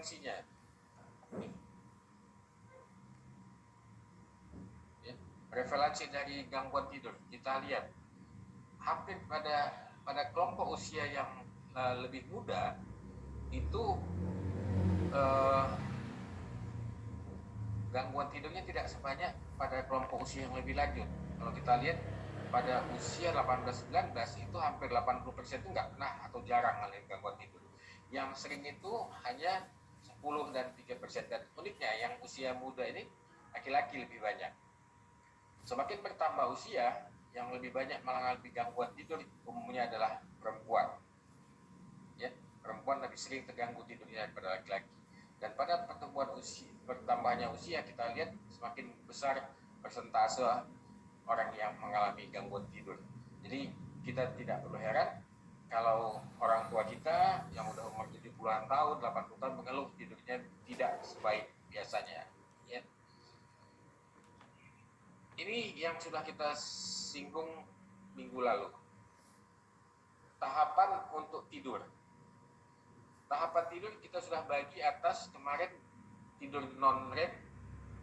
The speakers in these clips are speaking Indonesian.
prevalensinya. Ya, prevalensi dari gangguan tidur kita lihat hampir pada kelompok usia yang lebih muda itu gangguan tidurnya tidak sebanyak pada kelompok usia yang lebih lanjut. Kalau kita lihat pada usia 18-19 itu hampir 80% itu nggak pernah atau jarang mengalami gangguan tidur. Yang sering itu hanya 10 dan 3%. Dan uniknya yang usia muda ini laki-laki lebih banyak. Semakin bertambah usia, yang lebih banyak mengalami gangguan tidur umumnya adalah perempuan. Ya, perempuan lebih sering terganggu tidurnya daripada laki-laki. Dan pada bertambahnya usia kita lihat semakin besar persentase orang yang mengalami gangguan tidur. Jadi kita tidak perlu heran kalau orang tua kita yang udah umur 70-an tahun, 80 tahun mengeluh tidurnya tidak sebaik biasanya. Ya. Ini yang sudah kita singgung minggu lalu. Tahapan untuk tidur. Tahapan tidur kita sudah bagi atas kemarin tidur non-REM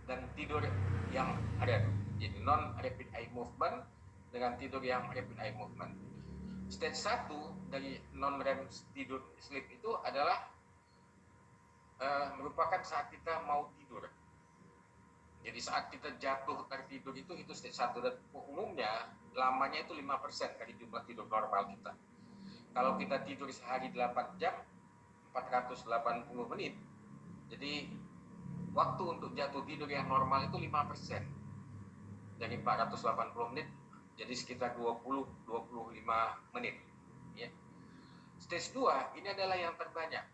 dan tidur yang REM. Jadi non-rapid eye movement dengan tidur yang rapid eye movement. Stage 1 dari non-REM tidur sleep itu adalah merupakan saat kita mau tidur. Jadi saat kita jatuh tertidur itu stage 1 dan umumnya lamanya itu 5% dari jumlah tidur normal kita. Kalau kita tidur sehari 8 jam, 480 menit. Jadi waktu untuk jatuh tidur yang normal itu 5% dari 480 menit, jadi sekitar 20-25 menit. Ya. Stage 2 ini adalah yang terbanyak.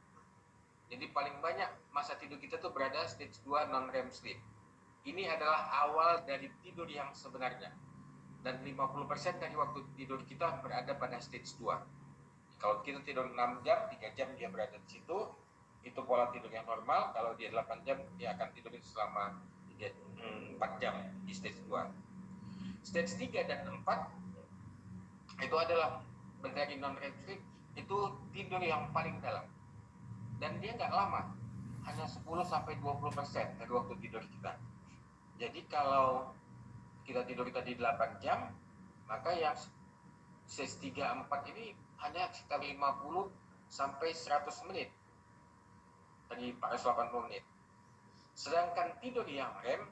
Jadi paling banyak masa tidur kita tuh berada stage 2 non-REM sleep. Ini adalah awal dari tidur yang sebenarnya. Dan 50% dari waktu tidur kita berada pada stage 2. Kalau kita tidur 6 jam, 3 jam dia berada di situ, itu pola tidur yang normal. Kalau dia 8 jam, dia akan tidur selama 4 jam di stage 2. Stage 3 dan 4 itu adalah dari non-REM sleep, itu tidur yang paling dalam. Dan dia nggak lama, hanya 10-20% dari waktu tidur kita. Jadi kalau kita tidur tadi 8 jam, maka yang stage 3-4 ini hanya sekitar 50-100 menit dari 480 menit. Sedangkan tidur yang REM,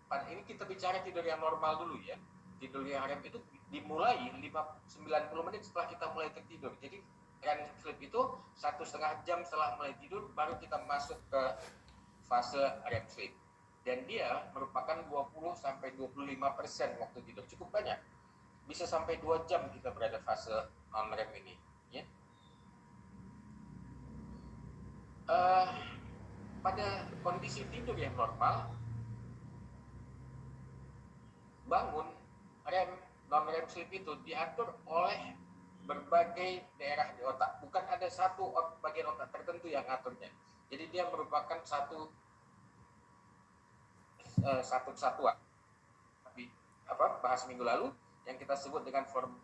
pada ini kita bicara tidur yang normal dulu ya. Tidur yang REM itu dimulai 90 menit setelah kita mulai tertidur. Jadi REM sleep itu 1,5 jam setelah mulai tidur baru kita masuk ke fase REM sleep. Dan dia merupakan 20-25% waktu tidur, cukup banyak. Bisa sampai 2 jam kita berada fase non-REM ini. Ya. Pada kondisi tidur yang normal, bangun REM, non-REM sleep itu diatur oleh berbagai daerah di otak. Bukan ada satu bagian otak tertentu yang ngaturnya. Jadi dia merupakan satu kesatuan. Tapi bahas minggu lalu yang kita sebut dengan form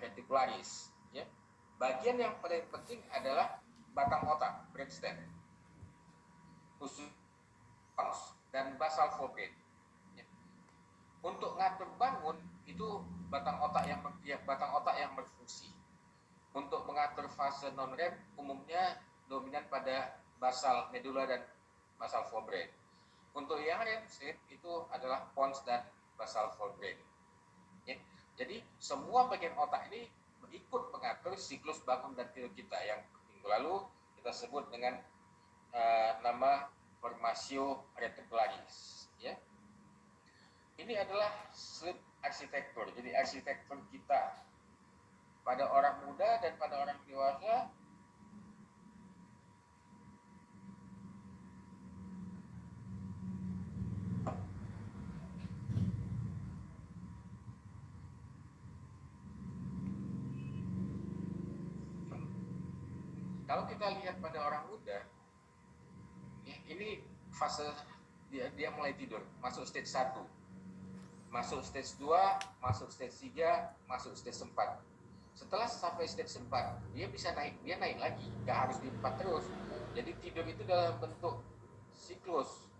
reticularis. Ya. Bagian yang paling penting adalah batang otak, brainstem, usus dan basal forebrain. Ya. Untuk ngatur bangun itu batang otak yang berfungsi. Untuk mengatur fase non-REM umumnya dominan pada basal medula dan basal forebrain. Untuk yang REM sleep itu adalah pons dan basal forebrain. Ya. Jadi semua bagian otak ini ikut mengatur siklus bangun dan tidur kita yang minggu lalu kita sebut dengan nama formatio reticularis. Ya. Ini adalah sleep arsitektur. Jadi arsitektur kita pada orang muda dan pada orang dewasa kalau kita lihat pada orang muda, ya, ini fase dia mulai tidur, masuk stage 1, masuk stage 2, masuk stage 3, masuk stage 4. Setelah sampai stage 4, dia bisa naik lagi, nggak harus di 4 terus. Jadi tidur itu dalam bentuk siklus,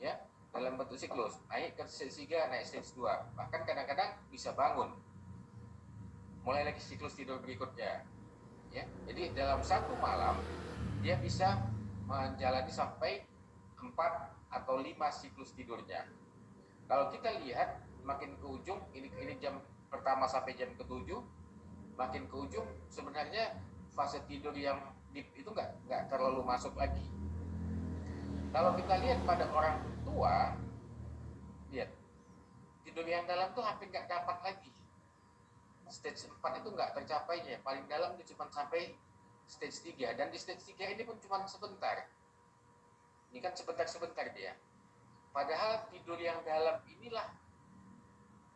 ya, dalam bentuk siklus. Naik ke stage 3, naik stage 2. Bahkan kadang-kadang bisa bangun. Mulai lagi siklus tidur berikutnya. Ya. Jadi dalam satu malam dia bisa menjalani sampai 4 atau 5 siklus tidurnya. Kalau kita lihat makin ke ujung, ini jam pertama sampai jam ke-7, makin ke ujung sebenarnya fase tidur yang deep itu nggak terlalu masuk lagi. Kalau kita lihat pada orang tua, lihat tidur yang dalam tuh hampir nggak dapat lagi. Stage 4 itu nggak tercapainya, paling dalam itu cuma sampai stage 3, dan di stage 3 ini pun cuma sebentar. Ini kan sebentar-sebentar dia. Padahal tidur yang dalam inilah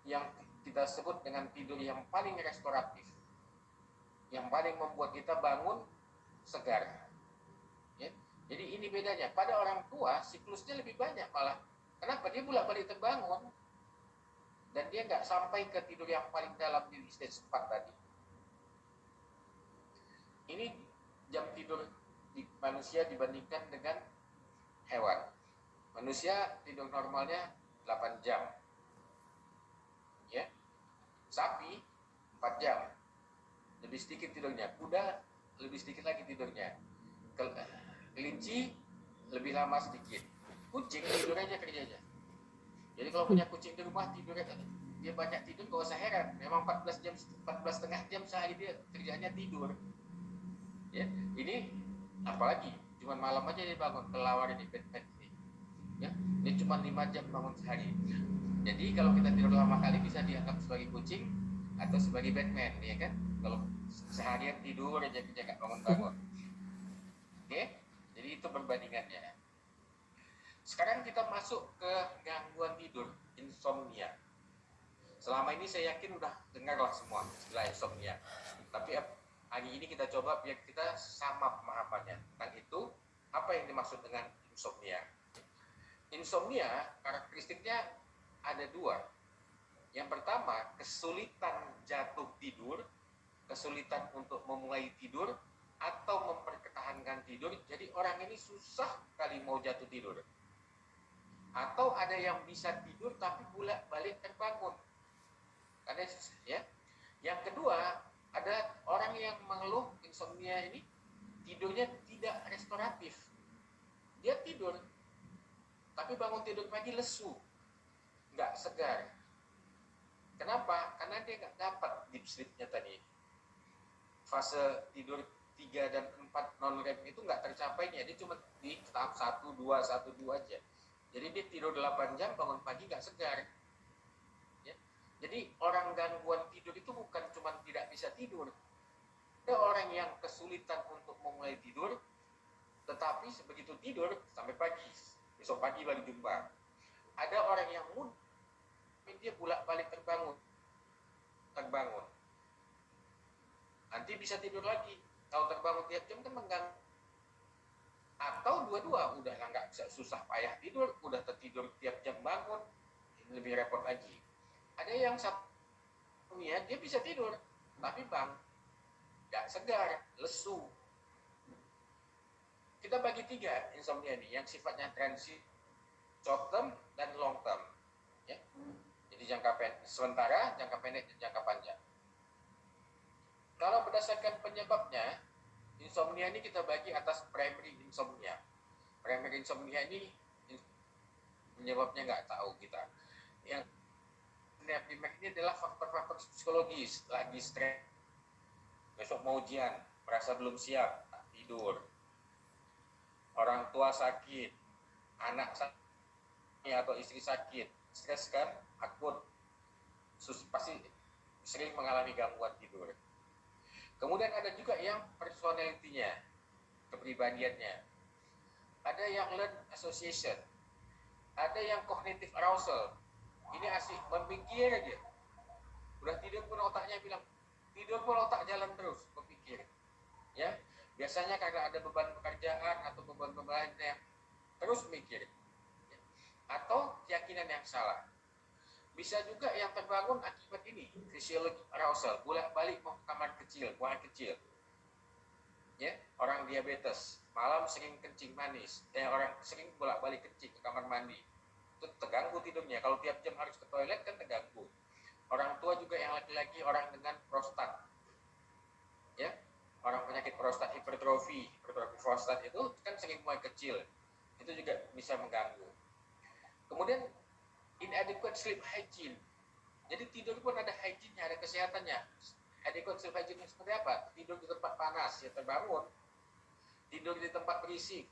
yang kita sebut dengan tidur yang paling restoratif, yang paling membuat kita bangun segar. Ya. Jadi ini bedanya. Pada orang tua siklusnya lebih banyak malah. Kenapa? Dia bolak-balik terbangun dan dia nggak sampai ke tidur yang paling dalam di stage 4 tadi. Ini jam tidur di manusia dibandingkan dengan hewan. Manusia tidur normalnya 8 jam. Ya. Sapi 4 jam. Lebih sedikit tidurnya. Kuda lebih sedikit lagi tidurnya. Kelinci lebih lama sedikit. Kucing tidur aja kerjanya. Jadi kalau punya kucing di rumah tidurnya, dia banyak tidur, gak usah heran. Memang 14,5 jam sehari dia kerjanya tidur. Ya, ini apalagi cuma malam aja dia bangun, kelawar ini Batman ini. Ya, dia cuma 5 jam bangun sehari. Jadi kalau kita tidur lama kali bisa dianggap sebagai kucing atau sebagai Batman, ya kan? Kalau seharian tidur aja kerja gak bangun-bangun. Oke, jadi itu perbandingannya. Sekarang kita masuk ke gangguan tidur, insomnia. Selama ini saya yakin udah dengar lah semua istilah insomnia. Tapi hari ini kita coba biar kita sama pemahamannya tentang itu, apa yang dimaksud dengan insomnia. Insomnia karakteristiknya ada 2. Yang pertama, kesulitan jatuh tidur, kesulitan untuk memulai tidur atau mempertahankan tidur. Jadi orang ini susah kali mau jatuh tidur. Atau ada yang bisa tidur tapi bolak-balik terbangun. Karena ya. Yang kedua, ada orang yang mengeluh insomnia ini tidurnya tidak restoratif. Dia tidur tapi bangun tidur pagi lesu, nggak segar. Kenapa? Karena dia nggak dapat deep sleep-nya tadi. Fase tidur 3 dan 4 non-REM itu nggak tercapainya. Dia cuma di tahap 1, 2 aja. Jadi dia tidur 8 jam, bangun pagi nggak segar. Ya. Jadi orang gangguan tidur itu bukan cuma tidak bisa tidur. Ada orang yang kesulitan untuk memulai tidur, tetapi begitu tidur sampai pagi. Besok pagi baru jumpa. Ada orang yang mudah, dia bolak-balik terbangun. Nanti bisa tidur lagi. Kalau terbangun tiap jam kan mengganggu. Atau dua-dua udah nggak bisa, susah payah tidur, udah tertidur tiap jam bangun, ini lebih repot lagi. Ada yang satu ya dia bisa tidur, tapi nggak segar, lesu. Kita bagi 3 insomnia ini, yang sifatnya transit, short term dan long term. Ya. Jadi jangka pendek, sementara, jangka pendek dan jangka panjang. Kalau berdasarkan penyebabnya, insomnia ini kita bagi atas primary insomnia. Primary insomnia ini penyebabnya nggak tahu kita. Yang primer ini adalah faktor-faktor psikologis, lagi stres, besok mau ujian, merasa belum siap, tidur, orang tua sakit, anak sakit atau istri sakit, stres kan, akut, pasti sering mengalami gangguan tidur. Kemudian ada juga yang personality-nya, kepribadiannya. Ada yang learn association. Ada yang cognitive arousal. Ini asik memikir aja. Udah tidur pun otaknya bilang, tidur pun otak jalan terus, berpikir. Ya, biasanya karena ada beban pekerjaan atau beban yang terus mikir. Atau keyakinan yang salah. Bisa juga yang terbangun akibat ini, physiologic arousal, bolak-balik mau ke kamar kecil, buang kecil. Ya, orang diabetes, malam sering kencing manis, orang sering bolak-balik kencing ke kamar mandi, itu terganggu tidurnya. Kalau tiap jam harus ke toilet kan terganggu. Orang tua juga yang laki-laki, orang dengan prostat, ya, orang penyakit prostat, hipertrofi prostat itu kan sering mulai kecil, itu juga bisa mengganggu. Kemudian inadequate sleep hygiene, jadi tidur pun ada hygiene-nya, ada kesehatannya. Adequate sleep hygiene seperti apa? Tidur di tempat panas, ya terbangun. Tidur di tempat berisik,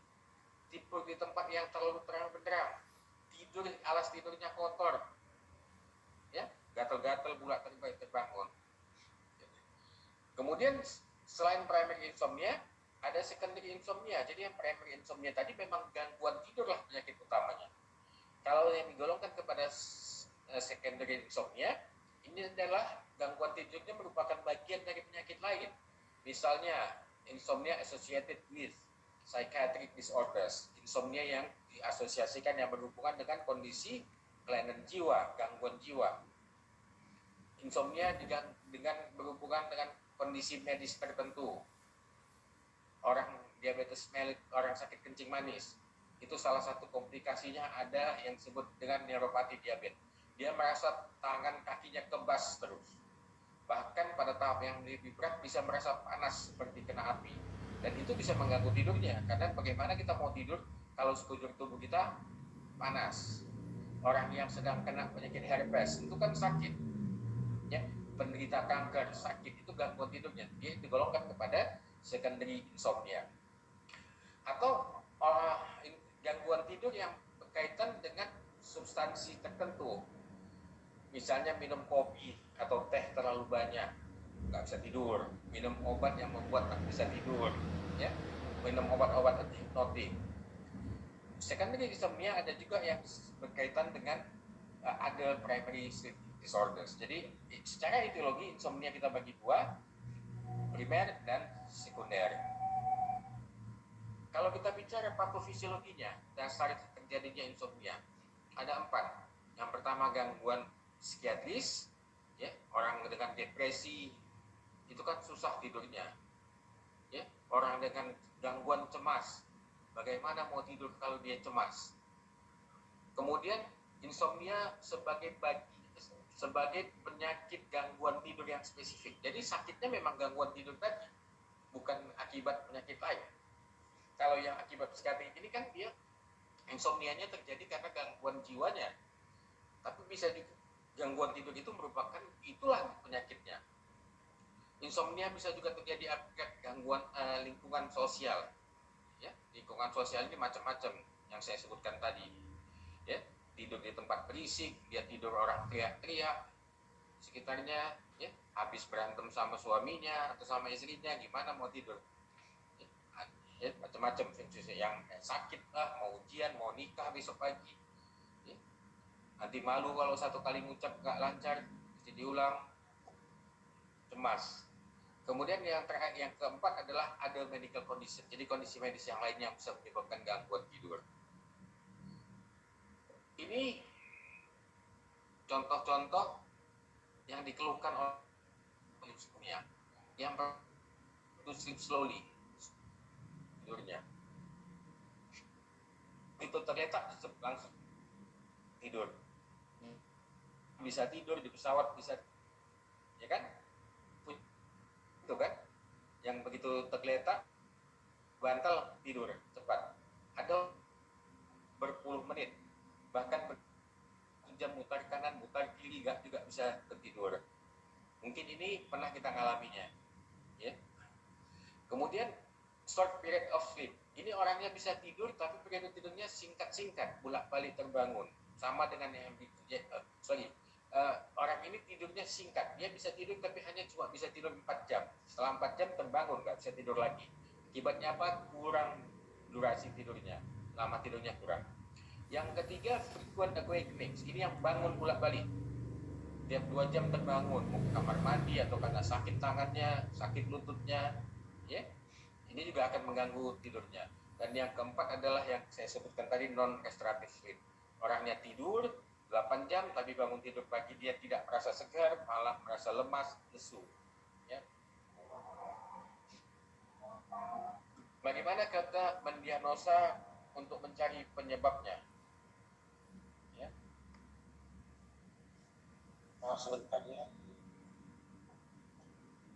tidur di tempat yang terlalu terang benderang, tidur alas tidurnya kotor, ya, gatal-gatal bulat terbangun. Kemudian selain primary insomnia, ada secondary insomnia. Jadi yang primary insomnia tadi memang gangguan tidur lah penyakit utamanya. Kalau yang digolongkan kepada secondary insomnia, ini adalah gangguan tidurnya merupakan bagian dari penyakit lain. Misalnya insomnia associated with psychiatric disorders, insomnia yang diasosiasikan yang berhubungan dengan kondisi kelainan jiwa, gangguan jiwa. Insomnia dengan berhubungan dengan kondisi medis tertentu. Orang diabetes mellitus, orang sakit kencing manis, itu salah satu komplikasinya ada yang disebut dengan neuropati diabetes. Dia merasa tangan kakinya kebas terus. Bahkan pada tahap yang lebih berat bisa merasa panas seperti kena api. Dan itu bisa mengganggu tidurnya. Karena bagaimana kita mau tidur kalau sekujur tubuh kita panas. Orang yang sedang kena penyakit herpes itu kan sakit, ya, penderita kanker sakit, itu gangguan tidurnya. Dia digolongkan kepada secondary insomnia. Atau gangguan tidur yang berkaitan dengan substansi tertentu. Misalnya minum kopi atau teh terlalu banyak, nggak bisa tidur. Minum obat yang membuat tak bisa tidur, ya. Minum obat-obat hipnotik. Secondary insomnia ada juga yang berkaitan dengan other primary sleep disorders. Jadi secara etiologi insomnia kita bagi dua, primer dan sekunder. Kalau kita bicara patofisiologinya, dasar terjadinya insomnia, ada 4. Yang pertama gangguan psikiatris, ya, orang dengan depresi itu kan susah tidurnya, ya. Orang dengan gangguan cemas, bagaimana mau tidur kalau dia cemas? Kemudian insomnia sebagai penyakit gangguan tidur yang spesifik. Jadi sakitnya memang gangguan tidur tadi, bukan akibat penyakit lain. Kalau yang akibat psikiatrik ini kan dia insomnianya terjadi karena gangguan jiwanya. Tapi bisa juga gangguan tidur itu merupakan itulah penyakitnya. Insomnia bisa juga terjadi akibat gangguan lingkungan sosial. Ya, lingkungan sosial ini macam-macam yang saya sebutkan tadi. Ya, tidur di tempat berisik, dia tidur orang teriak-teriak sekitarnya, ya, habis berantem sama suaminya atau sama istrinya, gimana mau tidur? Ya, macam-macam yang sakit lah, mau ujian, mau nikah besok pagi, ya. Nanti malu kalau satu kali ngucap gak lancar, mesti diulang, cemas. Kemudian yang keempat adalah ada medical condition, jadi kondisi medis yang lainnya yang bisa menyebabkan gangguan tidur. Ini contoh-contoh yang dikeluhkan oleh insomnia. Yang pertama, sleep slowly, tidurnya itu terletak langsung tidur, bisa tidur di pesawat, bisa, ya kan, itu kan yang begitu tergeletak bantal tidur cepat, ada berpuluh menit, bahkan jam mutar kanan mutar kiri gak juga bisa tertidur. Mungkin ini pernah kita ngalaminya, ya. Kemudian short period of sleep, ini orangnya bisa tidur tapi periode tidurnya singkat-singkat, bolak-balik terbangun, sama dengan yang orang ini tidurnya singkat, dia bisa tidur tapi hanya cuma bisa tidur 4 jam, setelah 4 jam terbangun, nggak bisa tidur lagi. Akibatnya apa? Kurang durasi tidurnya, lama tidurnya kurang. Yang ketiga, frequent awakenings, ini yang bangun bolak-balik, tiap 2 jam terbangun, mau ke kamar mandi atau karena sakit tangannya, sakit lututnya, ya. Ini juga akan mengganggu tidurnya. Dan yang keempat adalah yang saya sebutkan tadi, non-restorative sleep. Orangnya tidur 8 jam tapi bangun tidur pagi dia tidak merasa segar, malah merasa lemas, lesu, ya. Bagaimana kita mendiagnosa untuk mencari penyebabnya? Ya. Sebentar ya.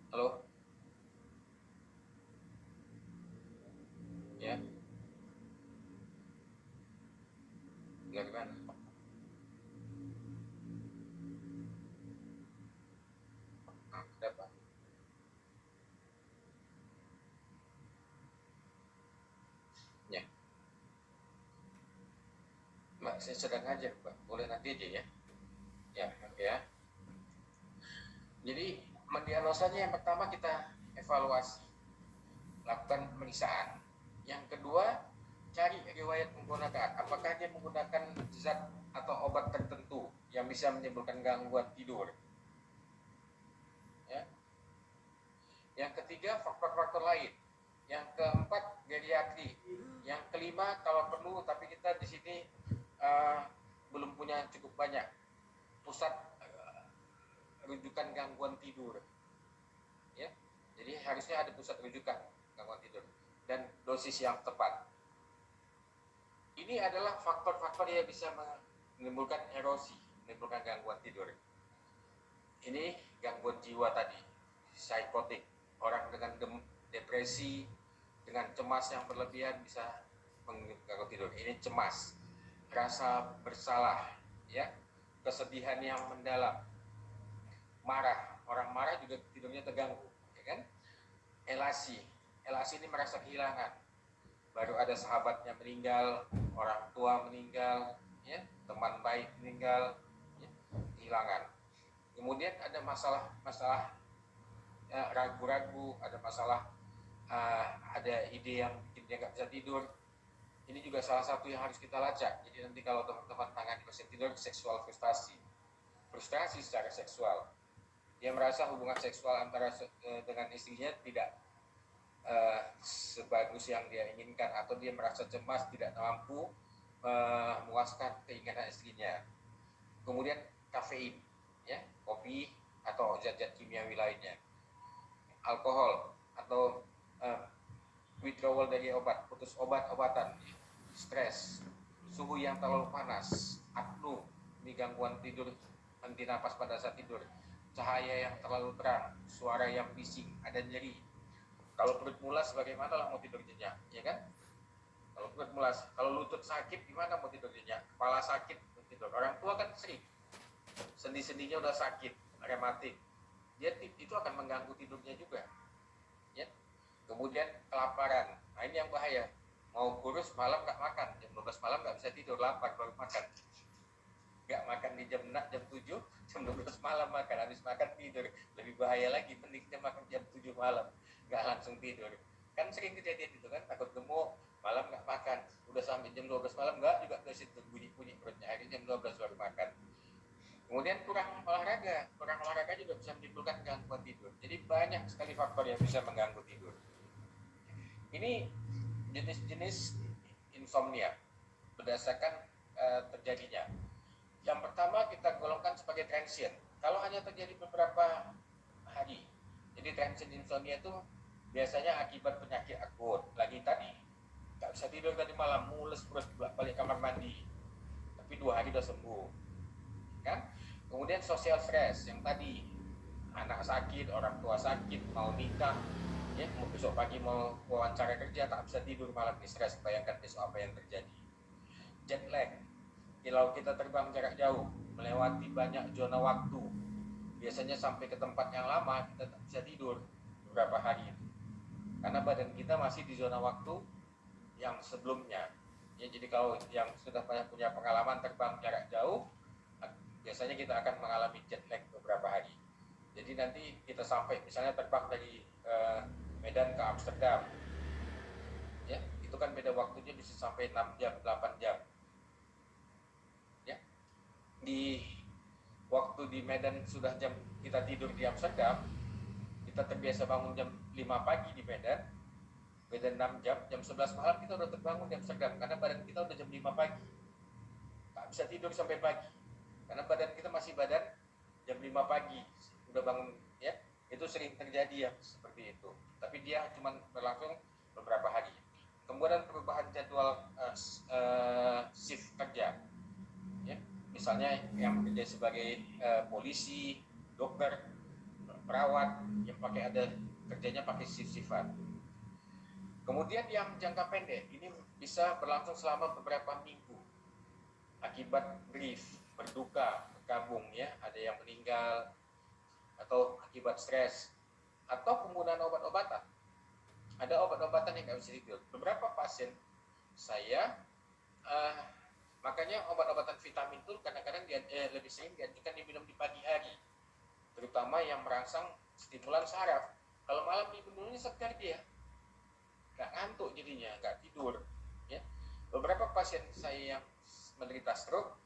Halo? Ya. Bagaimana? Dapat. Ya. Mbak, saya sedang ngajar, Mbak. Boleh nanti aja ya. Ya, ya. Jadi mendiagnosanya yang pertama kita evaluasi, lakukan pemeriksaan. Yang kedua, cari riwayat menggunakan. Apakah dia menggunakan zat atau obat tertentu yang bisa menimbulkan gangguan tidur. Ya. Yang ketiga, faktor-faktor lain. Yang keempat, geriatri. Yang kelima, kalau perlu, tapi kita di sini belum punya cukup banyak pusat rujukan gangguan tidur. Ya, jadi harusnya ada pusat rujukan gangguan tidur dan dosis yang tepat. Ini adalah faktor-faktor yang bisa menimbulkan erosi, menimbulkan gangguan tidur. Ini gangguan jiwa tadi, psikotik. Orang dengan depresi, dengan cemas yang berlebihan bisa mengganggu tidur. Ini cemas, rasa bersalah, ya, kesedihan yang mendalam, marah. Orang marah juga tidurnya terganggu, ya kan? Elasi ini merasa kehilangan, baru ada sahabatnya meninggal, orang tua meninggal, ya, teman baik meninggal, ya, kehilangan. Kemudian ada masalah ya, ragu-ragu, ada masalah ada ide yang bikin dia nggak bisa tidur. Ini juga salah satu yang harus kita lacak. Jadi nanti kalau teman-teman tangani pasien tidur, seksual frustrasi secara seksual, dia merasa hubungan seksual antara dengan istrinya tidak sebagus yang dia inginkan, atau dia merasa cemas tidak mampu memuaskan keinginan istrinya. Kemudian kafein, ya, kopi atau zat-zat kimiawi lainnya, alkohol atau withdrawal dari obat, putus obat-obatan, stres, suhu yang terlalu panas, apnu, ini gangguan tidur, henti napas pada saat tidur, cahaya yang terlalu terang, suara yang bising, ada nyeri. Kalau perut mulas bagaimana lah mau tidur nyenyak, ya kan? Kalau perut mulas, kalau lutut sakit gimana mau tidur nyenyak? Kepala sakit mau tidur. Orang tua kan sering, sendi-sendinya udah sakit, rematik, dia itu akan mengganggu tidurnya juga, ya. Kemudian kelaparan, nah ini yang bahaya. Mau kurus malam nggak makan, jam 12 malam nggak bisa tidur, lapar baru makan. Nggak makan di jam 6, jam 7, jam 12 malam makan, habis makan tidur. Lebih bahaya lagi, mending makan jam 7 malam, nggak langsung tidur. Kan sering kejadian itu kan, takut gemuk, malam nggak makan, udah sampai jam 12 malam nggak juga ke situ, bunyi-bunyi perutnya, akhirnya jam 12 baru makan. Kemudian kurang olahraga juga bisa menimbulkan gangguan tidur. Jadi banyak sekali faktor yang bisa mengganggu tidur. Ini jenis-jenis insomnia berdasarkan terjadinya. Yang pertama kita golongkan sebagai transient. Kalau hanya terjadi beberapa hari, jadi transient insomnia itu biasanya akibat penyakit akut. Lagi tadi nggak bisa tidur tadi malam, mules terus balik kamar mandi, tapi 2 hari udah sembuh, kan? Kemudian social stress yang tadi, anak sakit, orang tua sakit, mau nikah, ya, besok pagi mau wawancara kerja, tak bisa tidur malam, stres, bayangkan besok apa yang terjadi. Jet lag, kalau kita terbang jarak jauh, melewati banyak zona waktu, biasanya sampai ke tempat yang lama kita tak bisa tidur beberapa hari itu, karena badan kita masih di zona waktu yang sebelumnya, ya. Jadi kalau yang sudah punya pengalaman terbang jarak jauh, biasanya kita akan mengalami jet lag beberapa hari. Jadi nanti kita sampai misalnya terbang dari Medan ke Amsterdam, ya, itu kan beda waktunya bisa sampai 6 jam, 8 jam, ya. Di waktu di Medan sudah jam kita tidur di Amsterdam, kita terbiasa bangun jam 5 pagi di Medan, beda 6 jam, jam 11 malam kita udah terbangun di Amsterdam, karena badan kita udah jam 5 pagi, tak bisa tidur sampai pagi, karena badan kita masih jam 5 pagi, udah bangun, ya. Itu sering terjadi ya seperti itu, tapi dia cuma berlangsung beberapa hari. Kemudian perubahan jadwal shift kerja, ya. Misalnya yang bekerja sebagai polisi, dokter, perawat yang kerjanya pakai shift-shiftan. Kemudian yang jangka pendek ini bisa berlangsung selama beberapa minggu akibat grief, berduka, berkabung, ya, ada yang meninggal atau akibat stres atau penggunaan obat-obatan. Ada obat-obatan yang nggak bisa tidur. Beberapa pasien saya makanya obat-obatan vitamin itu kadang-kadang lebih sering dianjurkan diminum di pagi hari, terutama yang merangsang stimulan saraf. Kalau malam diminumnya segar dia nggak ngantuk, jadinya nggak tidur, ya. Beberapa pasien saya yang menderita stroke,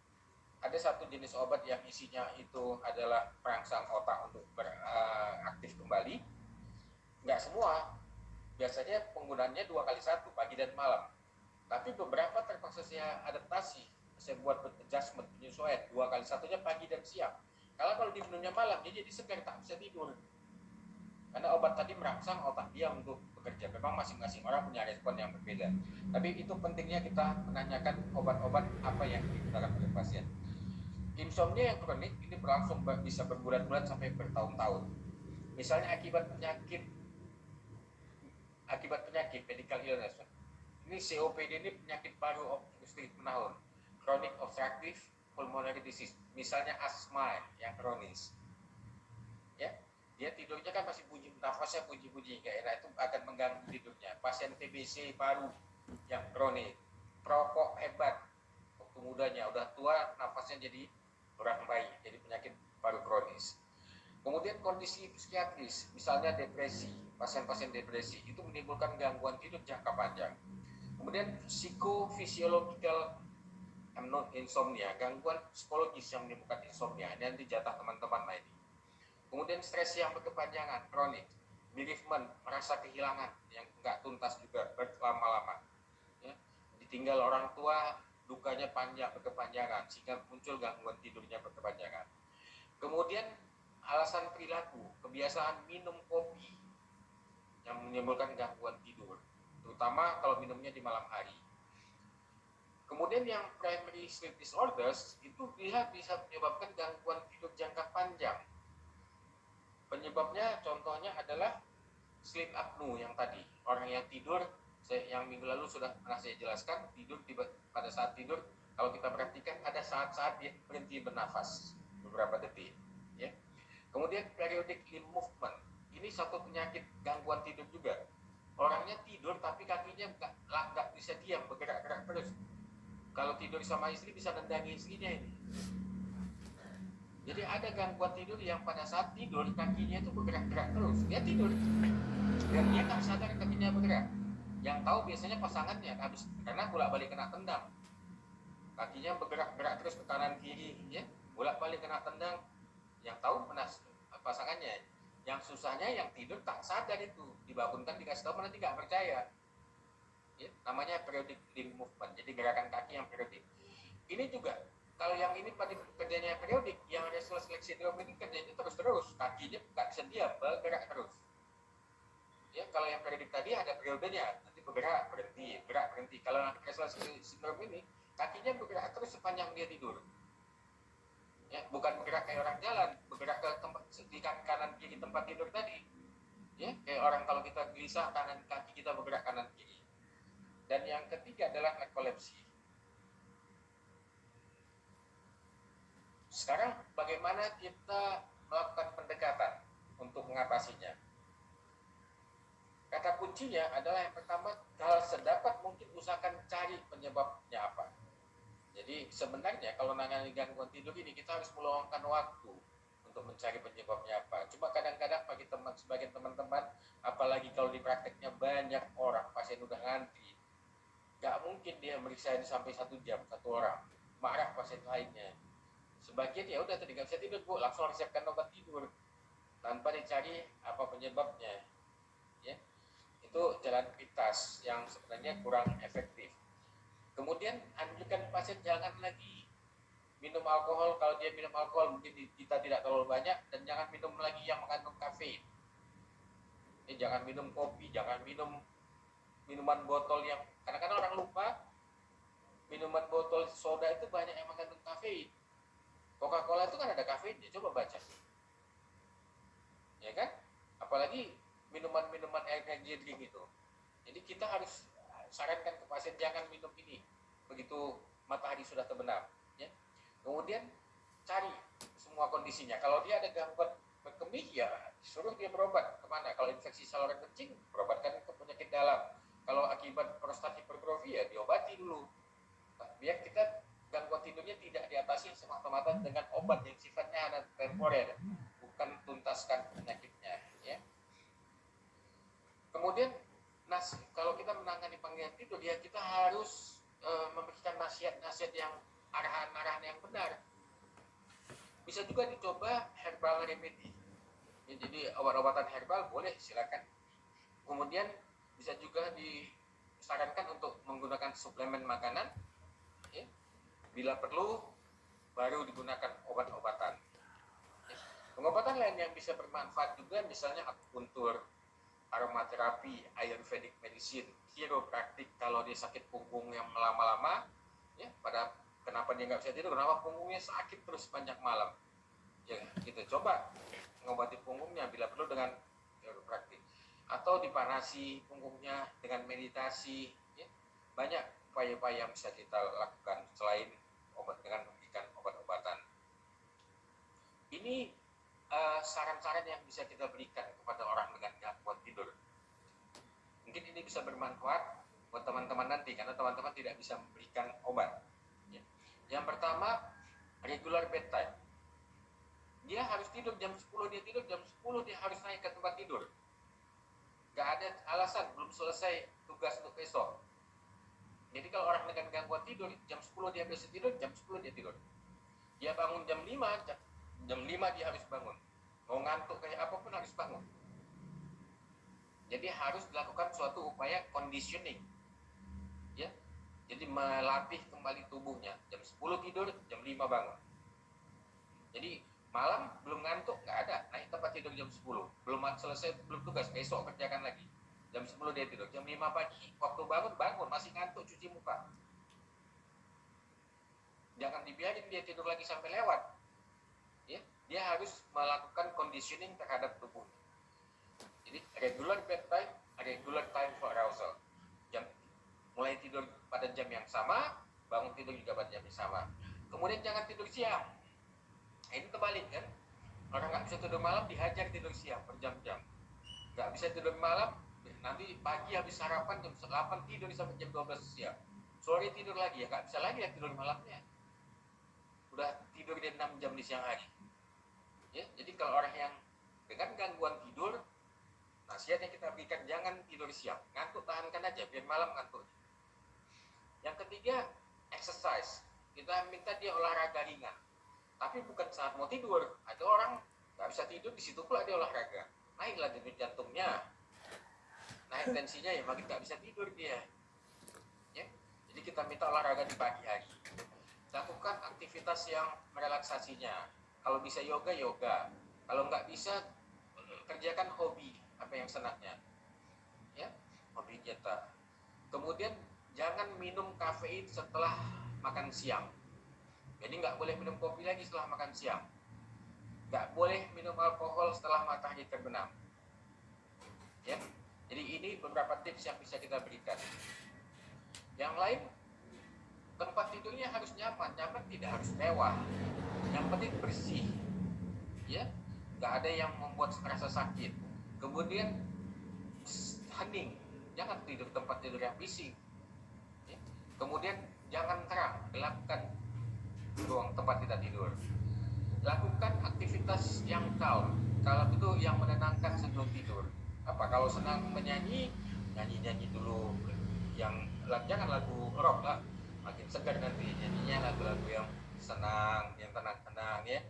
ada satu jenis obat yang isinya itu adalah perangsang otak untuk beraktif kembali. Nggak semua, biasanya penggunaannya 2x1, pagi dan malam. Tapi beberapa terpaksa saya adaptasi, saya buat adjustment, penyesuaian, 2x1-nya pagi dan siang. Kalau diminumnya malam, dia jadi segar, tak bisa tidur. Karena obat tadi merangsang otak dia untuk bekerja. Memang masing-masing orang punya respon yang berbeda. Tapi itu pentingnya kita menanyakan obat-obat apa yang digunakan oleh pasien. Insomnia yang kronik ini berlangsung bisa berbulan-bulan sampai bertahun-tahun. Misalnya akibat penyakit medical illness. Ini COPD ini penyakit paru obstruktif menahun, chronic obstructive pulmonary disease. Misalnya asma yang kronis, ya, dia tidurnya kan masih bunyi, nafasnya bunyi-bunyi nggak enak, itu akan mengganggu tidurnya. Pasien TBC paru yang kronik, perokok hebat waktu mudanya, udah tua nafasnya jadi kurang baik, jadi penyakit paru kronis. Kemudian kondisi psikiatris, misalnya depresi, pasien-pasien depresi itu menimbulkan gangguan tidur jangka panjang. Kemudian psikofisiologikal insomnia, gangguan psikologis yang menimbulkan insomnia, ini nanti jatah teman-teman lain. Kemudian stres yang berkepanjangan, kronik, bereavement, merasa kehilangan yang nggak tuntas juga berlama-lama, ya. Ditinggal orang tua, dukanya panjang, berkepanjangan, sehingga muncul gangguan tidurnya berkepanjangan. Kemudian alasan perilaku, kebiasaan minum kopi yang menimbulkan gangguan tidur, terutama kalau minumnya di malam hari. Kemudian yang primary sleep disorders itu bisa menyebabkan gangguan tidur jangka panjang. Penyebabnya contohnya adalah sleep apnea yang tadi, orang yang tidur, yang minggu lalu sudah pernah saya jelaskan, tidur pada saat tidur, kalau kita perhatikan ada saat-saat dia berhenti bernafas beberapa detik, ya. Kemudian periodic limb movement, ini satu penyakit gangguan tidur juga. Orangnya tidur tapi kakinya nggak bisa diam, bergerak-gerak terus. Kalau tidur sama istri bisa nendangi istrinya ini. Jadi ada gangguan tidur yang pada saat tidur kakinya itu bergerak-gerak terus. Dia tidur dan dia nggak sadar kakinya bergerak. Yang tahu biasanya pasangannya, habis karena bolak-balik kena tendang. Kakinya bergerak-gerak terus ke kanan kiri, ya, bolak-balik kena tendang. Yang tahu pasangannya. Yang susahnya yang tidur tak sadar itu, dibangunkan dikasih tahu nanti nggak percaya. Ya, namanya periodic limb movement, jadi gerakan kaki yang periodik. Ini juga kalau yang ini pada kerjanya periodik, yang restless leg syndrome ini kerjanya terus-terus, kakinya nggak bisa diam, bergerak terus. Ya, kalau yang periodik tadi ada periodenya, nanti bergerak berhenti, bergerak berhenti. Kalau restless leg syndrome ini kakinya bergerak terus sepanjang dia tidur. Ya, bukan bergerak kayak orang jalan, bergerak ke tempat di kanan kiri tempat tidur tadi. Ya, kayak orang kalau kita gelisah, kanan kaki kita bergerak kanan kiri. Dan yang ketiga adalah narkolepsi. Sekarang bagaimana kita melakukan pendekatan untuk mengatasinya? Kata kuncinya adalah yang pertama, hal sedapat mungkin usahakan cari penyebabnya apa. Jadi sebenarnya kalau menangani gangguan tidur ini kita harus meluangkan waktu untuk mencari penyebabnya apa. Cuma kadang-kadang bagi sebagian teman-teman, apalagi kalau di prakteknya banyak orang, pasien udah ngantri, nggak mungkin dia meriksa ini sampai 1 jam, 1 orang, marah pasien lainnya. Sebagian ya udah tadi nggak bisa tidur, Bu, langsung resepkan obat tidur tanpa dicari apa penyebabnya, ya. Itu jalan pintas yang sebenarnya kurang efektif. Kemudian anjurkan pasien jangan lagi minum alkohol. Kalau dia minum alkohol mungkin kita tidak terlalu banyak, dan jangan minum lagi yang mengandung kafein. Jangan minum kopi, jangan minum minuman botol yang kadang-kadang orang lupa, minuman botol soda itu banyak yang mengandung kafein. Coca-Cola itu kan ada kafeinnya, coba baca. Ya kan? Apalagi minuman-minuman energy drink itu. Jadi kita harus sarankan ke pasien jangan minum ini begitu matahari sudah terbenam. Ya. Kemudian cari semua kondisinya. Kalau dia ada gangguan berkemih, ya suruh dia berobat kemana. Kalau infeksi saluran kencing, berobatkan ke penyakit dalam. Kalau akibat prostat hipertrofi, ya diobati dulu. Biar kita gangguan tidurnya tidak diatasi semata-mata dengan obat yang sifatnya hanya temporer, bukan tuntaskan penyakitnya. Ya. Kemudian, kalau kita menangani panggilan tidur, ya kita harus memberikan nasihat-nasihat yang arahan-arahan yang benar. Bisa juga dicoba herbal remedy. Ya, jadi obat-obatan herbal boleh, silakan. Kemudian bisa juga disarankan untuk menggunakan suplemen makanan. Ya. Bila perlu, baru digunakan obat-obatan. Ya. Pengobatan lain yang bisa bermanfaat juga, misalnya akupuntur, aromaterapi, ayurvedic medicine, chiropractic kalau dia sakit punggung yang lama-lama, ya, kenapa dia nggak bisa tidur, kenapa punggungnya sakit terus sepanjang malam, ya gitu, coba mengobati punggungnya bila perlu dengan chiropractic, atau dipanasi punggungnya dengan meditasi, ya. Banyak upaya-upaya yang bisa kita lakukan selain dengan memberikan obat-obatan. Ini saran-saran yang bisa kita berikan kepada orang dengan gangguan tidur. Mungkin ini bisa bermanfaat buat teman-teman nanti, karena teman-teman tidak bisa memberikan obat. Ya. Yang pertama, regular bedtime. Dia harus tidur jam 10, dia tidur jam 10, dia harus naik ke tempat tidur. Gak ada alasan, belum selesai tugas untuk besok. Jadi kalau orang dengan gangguan tidur, jam 10 dia bisa tidur, jam 10 dia tidur. Dia bangun jam 5, jam 5 dia harus bangun. Mau ngantuk kayak apapun harus bangun. Jadi harus dilakukan suatu upaya conditioning. Ya. Jadi melatih kembali tubuhnya. Jam 10 tidur, jam 5 bangun. Jadi malam belum ngantuk, nggak ada. Naik tempat tidur jam 10. Belum selesai, belum tugas, besok kerjakan lagi. Jam 10 dia tidur. Jam 5 pagi, waktu bangun, masih ngantuk, cuci muka. Jangan dibiarin dia tidur lagi sampai lewat. Ya, dia harus melakukan conditioning terhadap tubuhnya. Jadi regular bedtime, regular time for arousal. Mulai tidur pada jam yang sama, bangun tidur juga pada jam yang sama. Kemudian jangan tidur siang. Ini terbalik kan? Orang nggak bisa tidur malam, dihajar tidur siang berjam-jam. Nggak bisa tidur malam, nanti pagi habis sarapan jam 8 tidur sampai jam 12 siang. Sore tidur lagi, ya nggak bisa lagi ya tidur malamnya. Udah tidur dia 6 jam di siang hari. Ya, jadi kalau orang yang dengan gangguan tidur, nasihat yang kita berikan jangan tidur siang, ngantuk tahankan aja biar malam ngantuk. Yang ketiga, exercise. Kita minta dia olahraga ringan, tapi bukan saat mau tidur. Ada orang nggak bisa tidur, di situ pula dia olahraga, naiklah denyut jantungnya, naik tensinya, ya makin nggak bisa tidur dia. Ya, jadi kita minta olahraga di pagi hari. Lakukan aktivitas yang merelaksasinya. Kalau bisa yoga, kalau nggak bisa, kerjakan hobi apa yang senangnya, ya, hobi kita. Kemudian jangan minum kafein setelah makan siang. Jadi nggak boleh minum kopi lagi setelah makan siang. Nggak boleh minum alkohol setelah matahari terbenam. Ya, jadi ini beberapa tips yang bisa kita berikan. Yang lain, tempat tidurnya harus nyaman tidak harus mewah. Yang penting bersih, ya, nggak ada yang membuat rasa sakit. Kemudian hening, jangan tidur tempat tidur yang bising. Ya. Kemudian jangan terang, gelapkan ruang tempat kita tidur. Lakukan aktivitas yang calm itu yang menenangkan sebelum tidur. Apa kalau senang menyanyi, nyanyi dulu. Jangan lagu rock lah, makin segar nanti nyanyinya lagu-lagu yang senang, yang tenang-tenang, ya.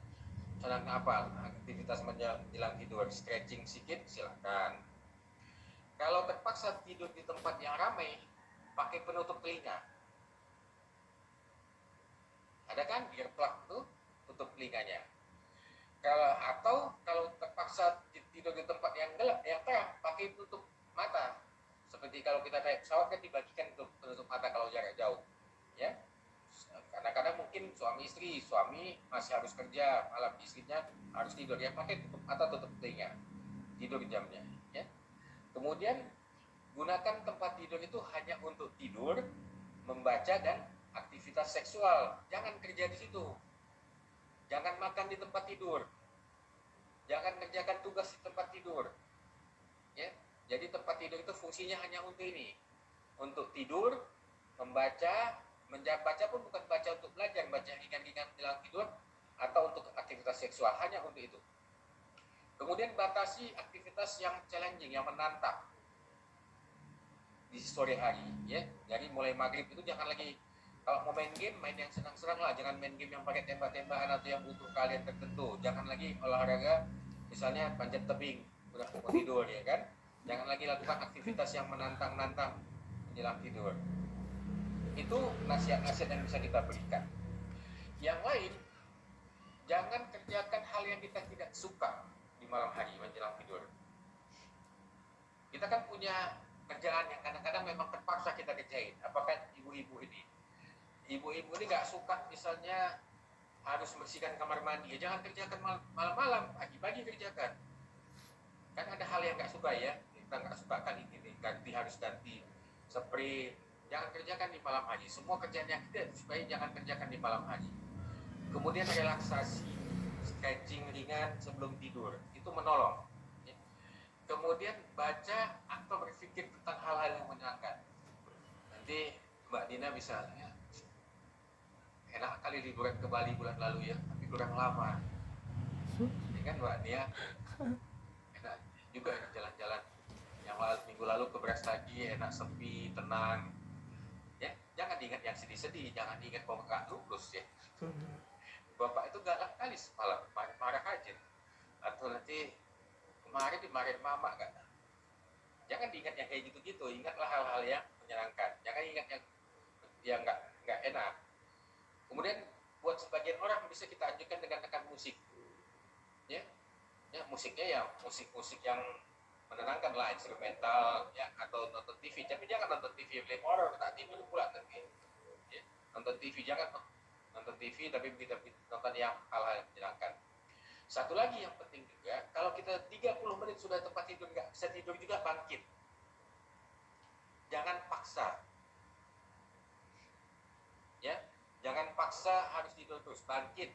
Senang apa? Aktivitas menjelang tidur, stretching sedikit, silakan. Kalau terpaksa tidur di tempat yang ramai, pakai penutup telinga. Ada kan earplug tuh, tutup telinganya. Kalau terpaksa tidur di tempat yang gelap, yang terang, pakai tutup mata seperti kalau kita naik pesawat kan dibagikan untuk penutup mata kalau jarak jauh, ya. Kadang-kadang mungkin suami masih harus kerja, malam istrinya harus tidur, ya pakai tutup mata, tutup telinga, tidur jamnya, ya. Kemudian gunakan tempat tidur itu hanya untuk tidur, membaca, dan aktivitas seksual. Jangan kerja di situ. Jangan makan di tempat tidur. Jangan kerjakan tugas di tempat tidur. Ya, jadi tempat tidur itu fungsinya hanya untuk ini, untuk tidur, membaca. Baca pun bukan baca untuk belajar, baca ringan-ringan menjelang tidur, atau untuk aktivitas seksual, hanya untuk itu. Kemudian batasi aktivitas yang challenging, yang menantang di sore hari, ya. Jadi mulai maghrib itu jangan lagi, kalau mau main game, main yang senang-senang lah, jangan main game yang pakai tembak-tembakan atau yang butuh kalian tertentu. Jangan lagi olahraga, misalnya panjat tebing, udah mau tidur, ya kan. Jangan lagi lakukan aktivitas yang menantang-nantang menjelang tidur. Itu nasihat-nasihat yang bisa kita berikan. Yang lain, jangan kerjakan hal yang kita tidak suka di malam hari menjelang tidur. Kita kan punya kerjaan yang kadang-kadang memang terpaksa kita kerjain. Apakah ibu-ibu ini nggak suka misalnya harus membersihkan kamar mandi, ya jangan kerjakan malam-malam, pagi-pagi kerjakan. Kan ada hal yang nggak suka, ya, kita nggak suka kan ini harus ganti spray, jangan kerjakan di malam hari. Semua kerjaan yang kita supaya jangan kerjakan di malam hari. Kemudian relaksasi, stretching ringan sebelum tidur, itu menolong. Kemudian baca atau berpikir tentang hal-hal yang menyenangkan. Nanti Mbak Dina bisa, ya, enak kali liburan ke Bali bulan lalu, ya, tapi kurang lama. Ya kan Mbak Nia, enak juga jalan-jalan. Yang minggu lalu ke Brastagi, enak, sepi, tenang. Ya, jangan diingat yang sedih-sedih, jangan diingat kalau nggak lulus, ya. Bapak itu galak kali semalam, marah aja. Atau nanti kemarin dimarahin mama kan. Jangan diingat yang kayak gitu-gitu, ingatlah hal-hal yang menyenangkan. Jangan ingat yang nggak enak. Kemudian buat sebagian orang bisa kita anjurkan dengan tekan musik, ya musiknya ya musik yang menenangkan lah, instrumental, ya, atau nonton TV. Tapi jangan nonton TV film horror, nanti tidur pula nanti. Ya, nonton TV jangan nonton TV, tapi kita nonton yang hal-hal yang menyenangkan. Satu lagi yang penting juga, kalau kita 30 menit sudah tempat tidur nggak bisa tidur juga, bangkit. Jangan paksa. Ya, jangan paksa harus tidur terus, bangkit.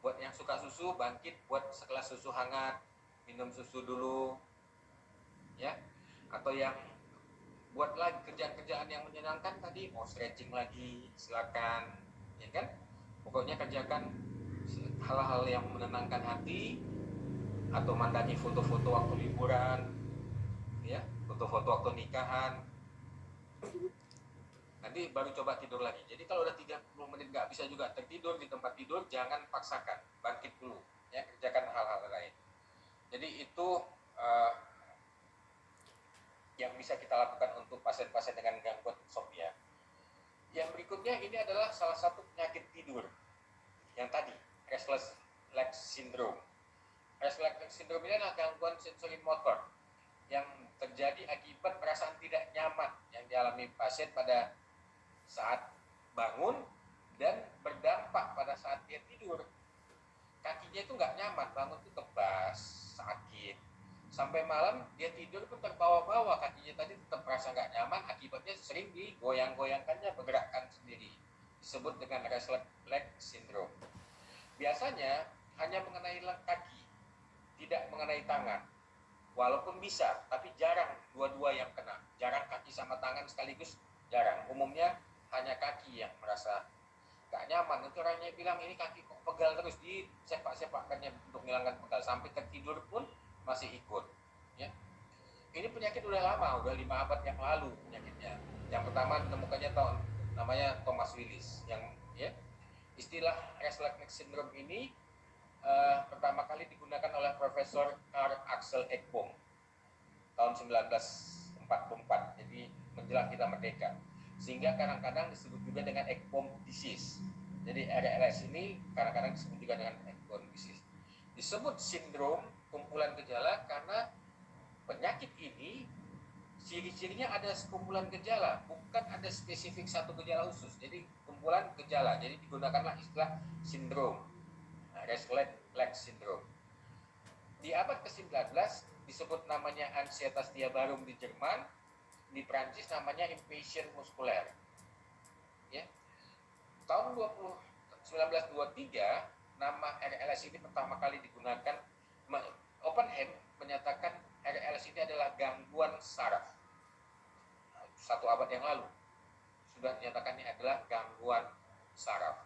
Buat yang suka susu, bangkit buat segelas susu hangat, minum susu dulu. Ya. Atau yang buat lagi kerjaan-kerjaan yang menyenangkan tadi, mau stretching lagi, silakan. Ya kan? Pokoknya kerjakan hal-hal yang menenangkan hati, atau mandangi foto-foto waktu liburan, ya, foto-foto waktu nikahan. Nanti baru coba tidur lagi. Jadi kalau udah 30 menit nggak bisa juga tertidur di tempat tidur, jangan paksakan, bangkit dulu, ya, kerjakan hal-hal lain. Jadi itu yang bisa kita lakukan untuk pasien-pasien dengan gangguan insomnia. Yang berikutnya ini adalah salah satu penyakit tidur yang tadi, restless leg syndrome. Restless leg syndrome ini adalah gangguan sensori motor yang terjadi akibat perasaan tidak nyaman yang dialami pasien pada saat bangun dan berdampak pada saat dia tidur. Kakinya itu nggak nyaman, bangun itu tebas, sakit. Sampai malam dia tidur pun terbawa-bawa, kakinya tadi tetap merasa nggak nyaman, akibatnya sering digoyang-goyangkannya, bergerakkan sendiri. Disebut dengan restless leg syndrome. Biasanya hanya mengenai kaki, tidak mengenai tangan. Walaupun bisa, tapi jarang dua-dua yang kena. Jarang kaki sama tangan sekaligus, jarang. Umumnya hanya kaki yang merasa gak nyaman. Itu orangnya bilang, ini kaki kok pegal terus, disepak-sepakkannya untuk menghilangkan pegal. Sampai tertidur pun masih ikut. Ya. Ini penyakit udah lama, udah 5 abad yang lalu penyakitnya. Yang pertama ditemukannya namanya Thomas Willis. Yang, ya, istilah restless leg syndrome ini pertama kali digunakan oleh Profesor Carl Axel Ekbom tahun 1944, jadi menjelang kita merdeka. Sehingga kadang-kadang disebut juga dengan Ekbom disease. Jadi RLS ini kadang-kadang disebut juga dengan Ekbom disease. Disebut sindrom kumpulan gejala karena penyakit ini ciri-cirinya ada sekumpulan gejala, bukan ada spesifik satu gejala khusus. Jadi kumpulan gejala. Jadi digunakanlah istilah sindrom, Restless syndrome. Di abad ke-19 disebut namanya ansietas diabarum di Jerman, di Prancis namanya impatience muscular. Ya. Tahun 1923 nama RLS ini pertama kali digunakan. Oppenheim menyatakan RLS ini adalah gangguan saraf. 1 abad yang lalu sudah dinyatakan ini adalah gangguan saraf.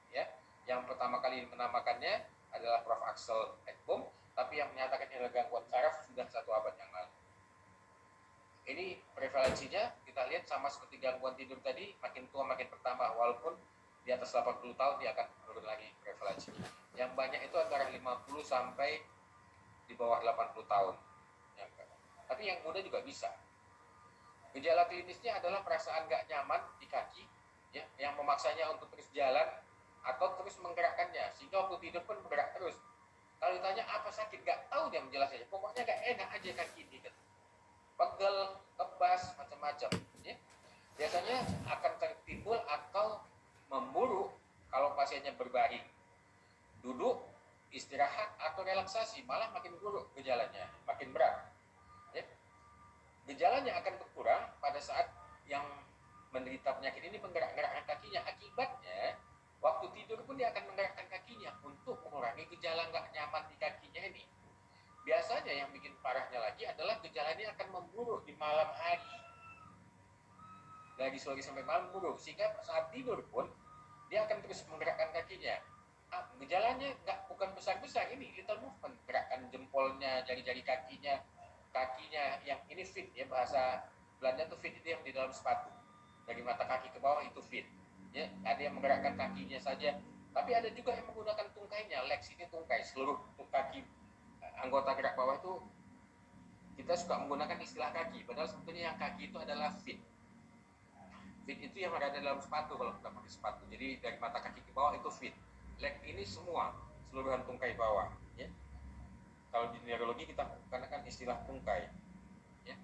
Ya, yang pertama kali menamakannya adalah Prof. Axel Ekbom, tapi yang menyatakan ini adalah gangguan saraf sudah 1 abad yang lalu. Ini prevalensinya kita lihat sama seperti gangguan tidur tadi, makin tua makin bertambah, walaupun di atas 80 tahun dia akan menurun lagi prevalensinya. Yang banyak itu antara 50 sampai di bawah 80 tahun. Tapi yang muda juga bisa. Gejala klinisnya adalah perasaan gak nyaman di kaki, ya, yang memaksanya untuk terus jalan atau terus menggerakkannya, sehingga waktu tidur pun bergerak terus. Kalau ditanya apa sakit, gak tahu dia menjelaskannya. Pokoknya gak enak aja kaki ini, kan. Pegel, kebas, macam-macam. Ya. Biasanya akan timbul atau memburuk kalau pasiennya berbaring, duduk, istirahat atau relaksasi, malah makin buruk gejalanya, makin berat. Ya. Gejalanya akan berkurang pada saat yang menderita penyakit ini menggerak-gerakkan kakinya. Akibatnya waktu tidur pun dia akan menggerakkan kakinya untuk mengurangi gejala nggak nyaman di kakinya ini. Biasanya yang bikin parahnya lagi adalah gejala ini akan memburuk di malam hari. Dari sore sampai malam buruk, sehingga saat tidur pun dia akan terus menggerakkan kakinya. Gejalanya bukan besar-besar, ini little movement, gerakan jempolnya, jari-jari kakinya yang ini fit, ya, bahasa Belanda tuh fit itu yang di dalam sepatu, dari mata kaki ke bawah itu fit, ya. Ada yang menggerakkan kakinya saja, tapi ada juga yang menggunakan tungkainya. Legs ini tungkai, seluruh kaki anggota gerak bawah itu kita suka menggunakan istilah kaki, padahal sebetulnya yang kaki itu adalah fit. Fit itu yang ada dalam sepatu kalau kita pakai sepatu. Jadi dari mata kaki ke bawah itu fit. Leg ini semua, seluruhan tungkai bawah. Ya. Kalau di neurologi kita menggunakan istilah tungkai. Ya.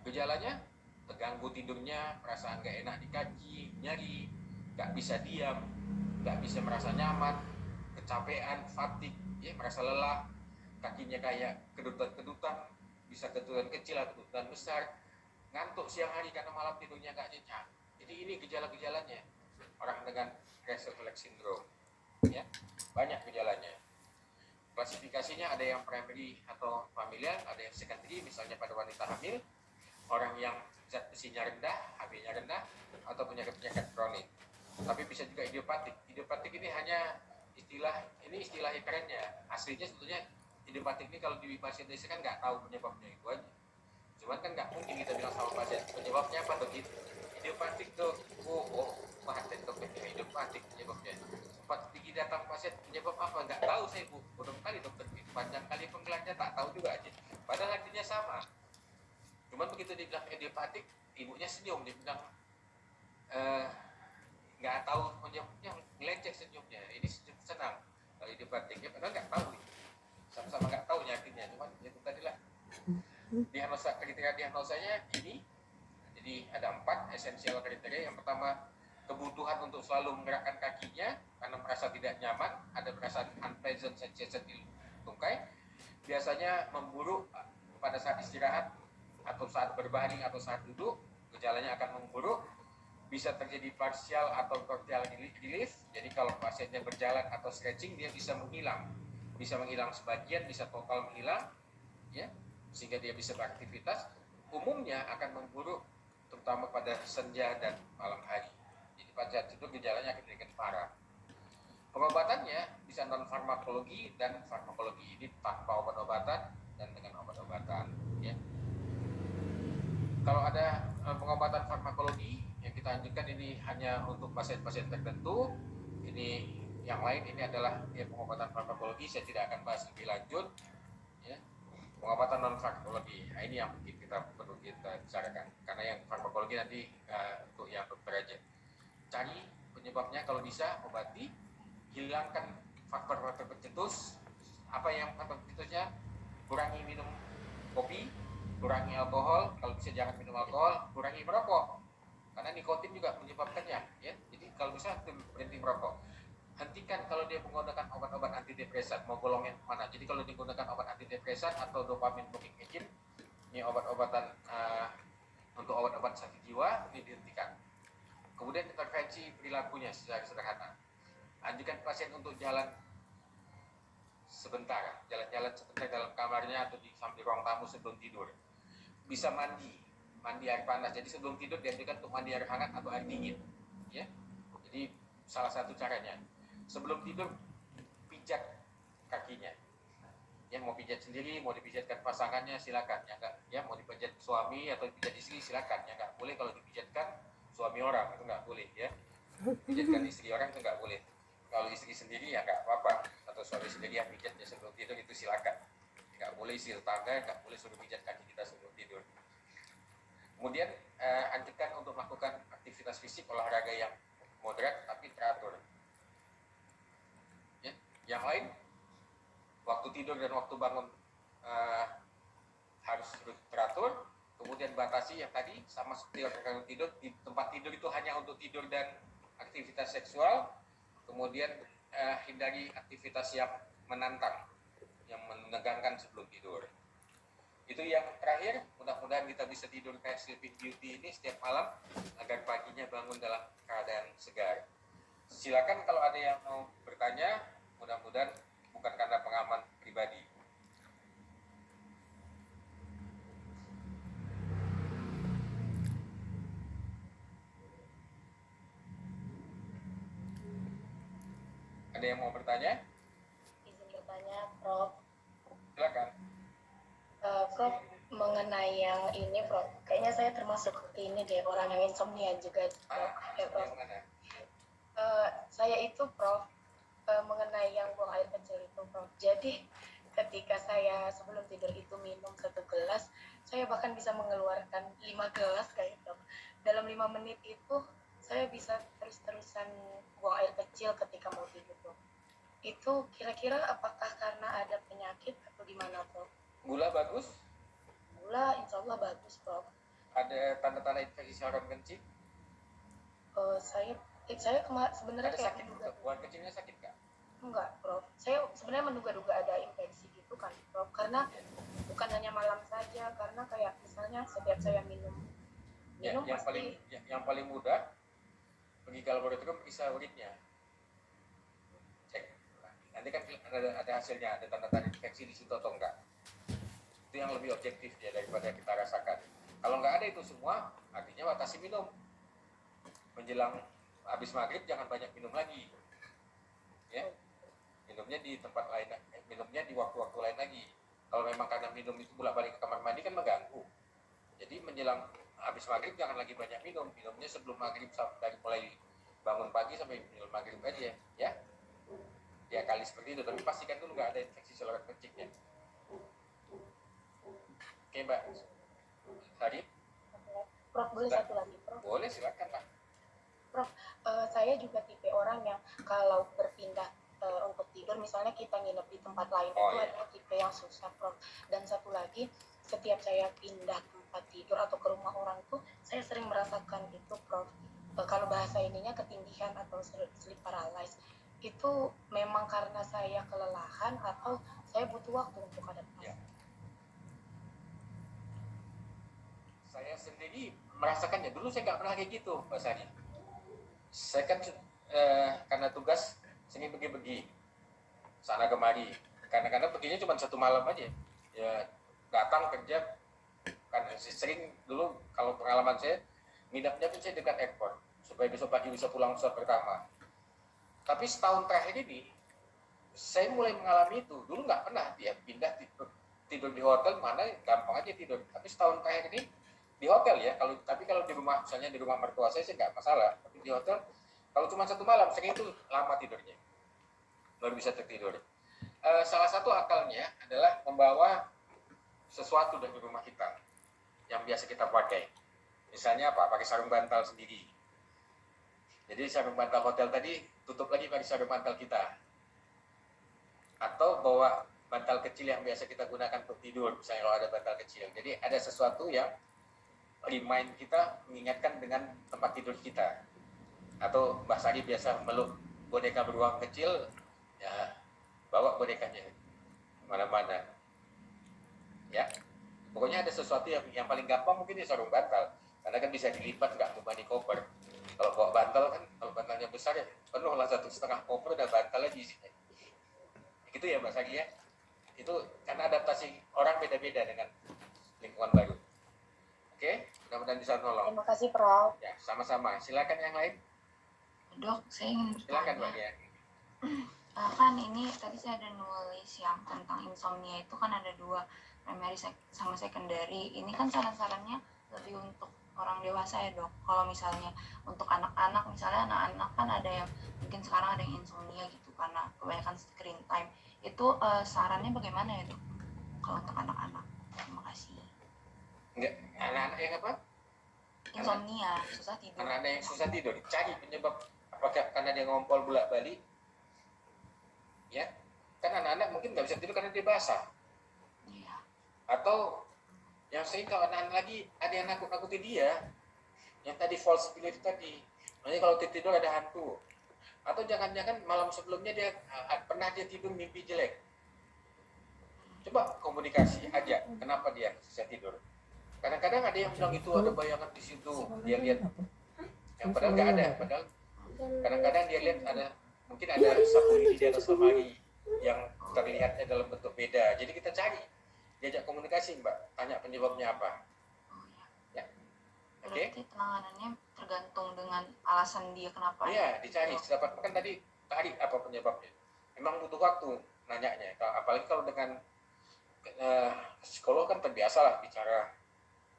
Gejalanya, terganggu tidurnya, perasaan gak enak di kaki, nyeri, gak bisa diam, gak bisa merasa nyaman, kecapean, fatigue, ya, merasa lelah, kakinya kayak kedutan-kedutan, bisa kedutan kecil atau kedutan besar, ngantuk siang hari karena malam tidurnya gak nyenyak. Jadi ini gejala-gejalanya orang dengan Restless syndrome. Ya, banyak gejalanya. Klasifikasinya ada yang primary atau familial, ada yang secondary, misalnya pada wanita hamil, orang yang zat besinya rendah, HB-nya rendah, atau penyakit-penyakit kronik. Tapi bisa juga idiopatik. Idiopatik ini hanya istilah kerennya. Aslinya sebetulnya idiopatik ini kalau di pasien Indonesia kan nggak tahu penyebabnya itu aja. Cuman kan nggak mungkin kita bilang sama pasien penyebabnya apa begitu. Idiopatik tuh, pasien dokter idiopatik penyebabnya. Sempat tinggi datang pasien penyebab apa nggak tahu saya bu. Bodoh kali dokter itu panjang kali penggelarnya tak tahu juga aja. Padahal artinya sama. Cuman begitu dibilang idiopatik, ibunya senyum, dia bilang nggak tahu penyebabnya, ngelecek senyumnya. Ini senyum senang kalau idiopatik, ya padahal nggak tahu. Sama-sama nggak tahu nyakitnya, cuman itu tadi lah. Kriteria diagnosanya ini, jadi ada 4 esensial kriteria. Yang pertama, kebutuhan untuk selalu menggerakkan kakinya karena merasa tidak nyaman, ada perasaan unpleasant sensation di tungkai, biasanya memburuk pada saat istirahat atau saat berbaring atau saat duduk, gejalanya akan memburuk, bisa terjadi partial atau total relief. Jadi kalau pasiennya berjalan atau stretching dia bisa menghilang sebagian, bisa total menghilang, ya, sehingga dia bisa beraktivitas. Umumnya akan memburuk terutama pada senja dan malam hari. Jadi pada saat itu gejalanya akan menjadi parah. Pengobatannya bisa non farmakologi dan farmakologi. Ini tanpa obat-obatan dan dengan obat-obatan, ya. Kalau ada pengobatan farmakologi yang kita anjurkan, ini hanya untuk pasien-pasien tertentu. Ini yang lain, ini adalah pengobatan farmakologi, saya tidak akan bahas lebih lanjut, ya. Pengobatan non farmakologi, nah, ini yang mungkin perlu kita bicarakan, karena yang farmakologi nanti untuk yang dokter aja. Cari penyebabnya, kalau bisa obati, hilangkan faktor-faktor pencetus. Apa yang faktor pencetusnya? Kurangi minum kopi, kurangi alkohol, kalau bisa jangan minum alkohol, kurangi merokok. Karena nikotin juga menyebabkannya, ya. Jadi kalau bisa berhenti merokok. Hentikan kalau dia menggunakan obat-obat antidepresan, mau golongan mana. Jadi kalau digunakan obat antidepresan atau dopamin blocking agent, ini obat-obatan untuk obat-obat sakit jiwa, ini dihentikan. Kemudian intervensi perilakunya secara sederhana. Anjurkan pasien untuk jalan sebentar, jalan-jalan sebentar dalam kamarnya atau di samping ruang tamu sebelum tidur. Bisa mandi air panas. Jadi sebelum tidur dianjurkan untuk mandi air hangat atau air dingin, ya. Jadi salah satu caranya. Sebelum tidur pijat kakinya. Ya, mau pijat sendiri, mau dipijatkan pasangannya silakan. Ya enggak, ya mau dipijat suami atau dipijat istri silakan. Ya enggak boleh kalau dipijatkan suami orang, itu enggak boleh, ya. Pijatkan istri orang itu enggak boleh. Kalau istri sendiri ya enggak apa-apa, atau suami sendiri yang pijatnya sebelum tidur itu silakan. Enggak boleh isi tetangga, enggak boleh suruh pijat kaki kita sebelum tidur. Kemudian anjurkan untuk melakukan aktivitas fisik olahraga yang moderat tapi teratur. Ya. Yang lain, waktu tidur dan waktu bangun harus teratur. Kemudian batasi yang tadi, sama seperti orang tidur, di tempat tidur itu hanya untuk tidur dan aktivitas seksual. Kemudian hindari aktivitas yang menantang, yang menegangkan sebelum tidur. Itu yang terakhir. Mudah-mudahan kita bisa tidur kayak Sleeping Beauty ini setiap malam agar paginya bangun dalam keadaan segar. Silakan kalau ada yang mau bertanya, mudah-mudahan bukan karena pengalaman pribadi. Ada yang mau bertanya? Izin bertanya, Prof. Silakan. Prof, mengenai yang ini, Prof, kayaknya saya termasuk ini deh, orang yang insomnia juga, Prof. Prof. Saya itu, Prof, mengenai yang buang air kecil itu, Prof. Jadi ketika saya sebelum tidur itu minum 1 gelas, saya bahkan bisa mengeluarkan 5 gelas kayak itu. Dalam 5 menit itu saya bisa terus-terusan buang air kecil ketika mau tidur, Prof. Itu kira-kira apakah karena ada penyakit atau gimana, Prof? Gula bagus? Gula insya Allah bagus, Prof. Ada tanda-tanda infeksi saluran kencing? Saya sebenarnya ada kayak sakit, menduga. buang kencingnya sakit nggak? Enggak, Prof. Saya sebenarnya menduga-duga ada infeksi gitu kan, Prof. Karena bukan hanya malam saja, karena kayak misalnya setiap saya minum yang pasti. paling mudah pergi ke laboratorium periksa urinnya, cek. Nanti kan ada hasilnya, ada tanda-tanda infeksi di situ atau enggak. Itu yang lebih objektif ya daripada kita rasakan. Kalau nggak ada itu semua, artinya batasi minum. Menjelang habis maghrib jangan banyak minum lagi, ya. Minumnya di tempat lain, minumnya di waktu-waktu lain lagi. Kalau memang karena minum itu bolak-balik ke kamar mandi kan mengganggu. Jadi menjelang habis maghrib jangan lagi banyak minum. Minumnya sebelum maghrib, dari mulai bangun pagi sampai minum maghrib aja, ya. Ya kali seperti itu, tapi pastikan dulu nggak ada infeksi saluran kencingnya. Oke, Mbak. Tadi? Prof, boleh satu lagi, Prof? Boleh, silakan, Pak. Prof, saya juga tipe orang yang kalau berpindah untuk tidur, misalnya kita nginep di tempat lain, itu adalah tipe yang susah, Prof. Dan satu lagi, setiap saya pindah tempat tidur atau ke rumah orang tuh, saya sering merasakan itu, Prof. Kalau bahasa ininya ketindihan atau sleep paralysis. Itu memang karena saya kelelahan atau saya butuh waktu untuk adaptasi? Ya. Saya sendiri merasakannya. Dulu saya nggak pernah kayak gitu, Mbak Sari. Saya kan karena tugas sini pergi-pergi sana kemari. Kadang-kadang perginya cuma 1 malam aja. Ya datang kerja. Kan sering dulu kalau pengalaman saya nginapnya pun saya dekat airport supaya besok pagi bisa pulang pesawat pertama. Tapi setahun terakhir ini saya mulai mengalami itu. Dulu nggak pernah dia pindah tidur di hotel, mana gampang aja tidur. Tapi setahun terakhir ini di hotel ya. Tapi kalau di rumah, misalnya di rumah mertua saya sih nggak masalah. Tapi di hotel kalau cuma 1 malam sering itu lama tidurnya, baru bisa tertidur. Salah satu akalnya adalah membawa sesuatu dari rumah kita yang biasa kita pakai. Misalnya apa? Pakai sarung bantal sendiri. Jadi sarung bantal hotel tadi tutup lagi pakai sarung bantal kita. Atau bawa bantal kecil yang biasa kita gunakan untuk tidur, misalnya kalau ada bantal kecil. Jadi ada sesuatu yang remind kita, mengingatkan dengan tempat tidur kita. Atau Mbak Sari biasa meluk boneka beruang kecil, ya bawa bonekanya kemana-mana. Ya, pokoknya ada sesuatu yang paling gampang mungkin di sarung bantal, karena kan bisa dilipat, nggak membebani koper. Kalau bawa bantal kan, kalau bantalnya besar ya penuh lah 1,5 koper, dan bantalnya di sini. Gitu ya Mbak Sari ya. Itu karena adaptasi orang beda-beda dengan lingkungan baru. Oke, mudah-mudahan bisa nolong. Terima kasih Prof. Ya, sama-sama. Silakan yang lain. Dok, saya ingin Silakan bertanya. Mbak ya. Kan ini tadi saya ada nulis yang tentang insomnia itu kan ada 2, primary sama secondary. Ini kan saran-sarannya lebih untuk orang dewasa ya dok. Kalau misalnya untuk anak-anak, misalnya anak-anak kan ada yang mungkin sekarang ada yang insomnia gitu karena kebanyakan screen time. Itu sarannya bagaimana ya dok? Kalau untuk anak-anak. Terima kasih. Enggak, anak-anak yang apa? Insomnia, susah tidur. Anak-anak yang susah tidur, cari penyebab. Apakah karena dia ngompol bolak-balik? Ya, kan anak-anak mungkin nggak bisa tidur karena dia basah. Iya. Atau yang sering kalau anak-anak lagi ada yang nakut-nakuti dia, yang tadi false belief tadi, makanya kalau tidur ada hantu. Atau jangan-jangan malam sebelumnya dia pernah tidur mimpi jelek. Coba komunikasi aja, kenapa dia susah tidur. Kadang-kadang ada yang bilang itu ada bayangan di situ, dia lihat, yang padahal nggak ada. Padahal kadang-kadang dia lihat mungkin ada sapu lidi di atas lemari yang terlihatnya dalam bentuk beda. Jadi kita cari, diajak komunikasi Mbak, tanya penyebabnya apa. Oh Ya. ya. Oke? Berarti penanganannya tergantung dengan alasan dia kenapa. Iya, dicari. Sedapat kan tadi tarik apa penyebabnya. Memang butuh waktu nanyanya. Apalagi kalau dengan psikolog kan terbiasa lah bicara,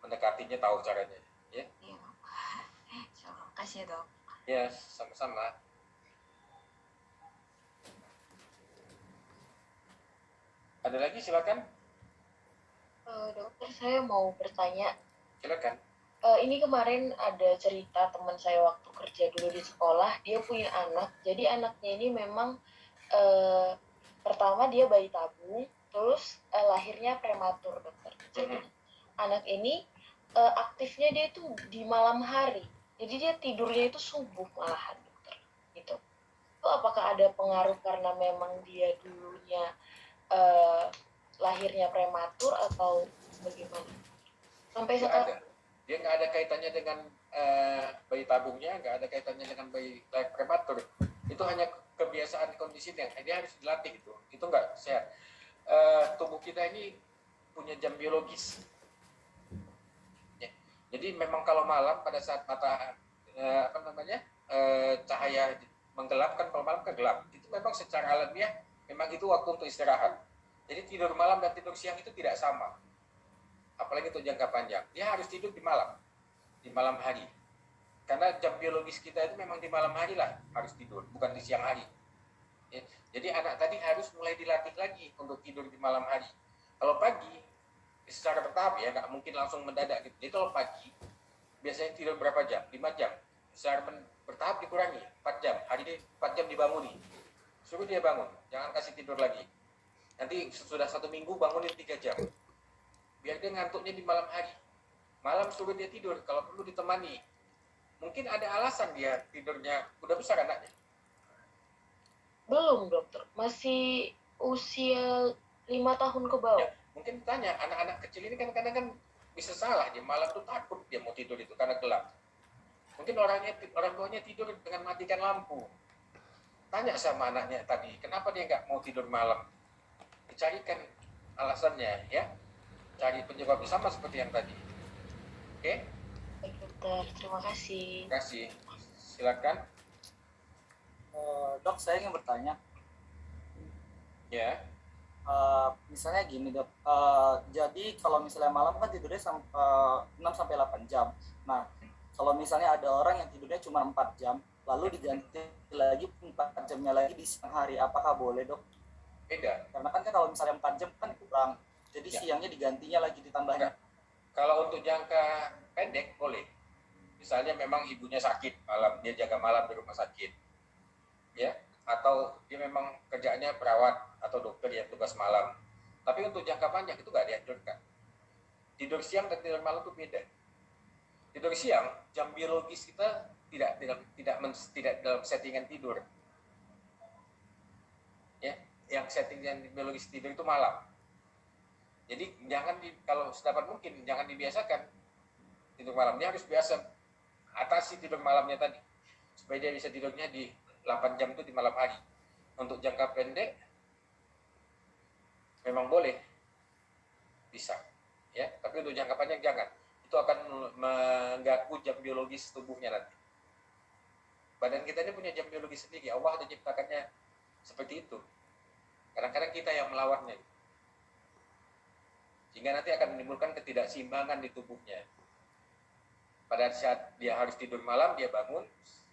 mendekatinya, tahu caranya. Ya, Iya. Terima kasih ya dok. ya sama-sama. Ada lagi silakan. Dokter, saya mau bertanya. Silakan. Ini kemarin ada cerita teman saya waktu kerja dulu di sekolah, dia punya anak. Jadi anaknya ini memang pertama dia bayi tabung, terus lahirnya prematur, dokter. Jadi anak ini aktifnya dia itu di malam hari. Jadi dia tidurnya itu subuh malahan, dokter. Gitu. Itu apakah ada pengaruh karena memang dia dulunya lahirnya prematur atau bagaimana? Sampai sekarang Dia nggak ada kaitannya dengan bayi tabungnya, nggak ada kaitannya dengan bayi prematur. Itu hanya kebiasaan kondisi yang dia harus dilatih itu. Itu nggak sehat. Tubuh kita ini punya jam biologis. Ya. Jadi memang kalau malam pada saat mata cahaya menggelap, kan kalau malam kan gelap. Itu memang secara alamiah memang itu waktu untuk istirahat. Jadi tidur malam dan tidur siang itu tidak sama. Apalagi untuk jangka panjang. Dia harus tidur di malam hari. Karena jam biologis kita itu memang di malam hari lah harus tidur, bukan di siang hari. Ya. Jadi anak tadi harus mulai dilatih lagi untuk tidur di malam hari. Kalau pagi, secara bertahap ya, nggak mungkin langsung mendadak gitu. Jadi kalau pagi, biasanya tidur berapa jam? 5 jam. Secara bertahap dikurangi, 4 jam. Hari ini 4 jam dibanguni. Suruh dia bangun, jangan kasih tidur lagi. Nanti sudah 1 minggu bangunin 3 jam. Biar dia ngantuknya di malam hari. Malam suruh dia tidur, kalau perlu ditemani. Mungkin ada alasan dia tidurnya, udah besar anaknya. belum, dokter. Masih usia 5 tahun ke bawah. Ya, mungkin tanya, anak-anak kecil ini kan kadang kan bisa salah, dia malam tuh takut dia mau tidur itu karena gelap. Mungkin orang tuanya tidur dengan matikan lampu. Tanya sama anaknya tadi, kenapa dia nggak mau tidur malam? Dicarikan alasannya ya. Cari penyebabnya sama seperti yang tadi. Oke? Baik, dokter. Terima kasih. Terima kasih. Silakan. Dok, saya ingin bertanya. Ya. Misalnya gini dok, jadi kalau misalnya malam kan tidurnya 6-8 jam. Nah, kalau misalnya ada orang yang tidurnya cuma 4 jam, lalu diganti lagi 4 jamnya lagi di siang hari, apakah boleh dok? Beda. Karena kan kalau misalnya 4 jam kan kurang, jadi Ya. siangnya digantinya lagi ditambahnya. Kalau untuk jangka pendek boleh. Misalnya memang ibunya sakit malam, dia jaga malam di rumah sakit. Ya. atau dia memang kerjaannya perawat atau dokter yang tugas malam. Tapi untuk jangka panjang itu nggak dianjurkan. Tidur siang dan tidur malam itu beda. Tidur siang, jam biologis kita tidak dalam settingan tidur. Ya, yang settingan biologis tidur itu malam. Jadi kalau sedapat mungkin jangan dibiasakan tidur malam. Dia harus biasa atasi tidur malamnya tadi supaya dia bisa tidurnya di 8 jam itu di malam hari. Untuk jangka pendek memang boleh bisa ya, tapi untuk jangka panjang jangan. Itu akan mengganggu jam biologis tubuhnya nanti. Badan kita ini punya jam biologis sendiri, Allah ada ciptakannya seperti itu. Kadang-kadang kita yang melawannya, sehingga nanti akan menimbulkan ketidakseimbangan di tubuhnya. Pada saat dia harus tidur malam, dia bangun,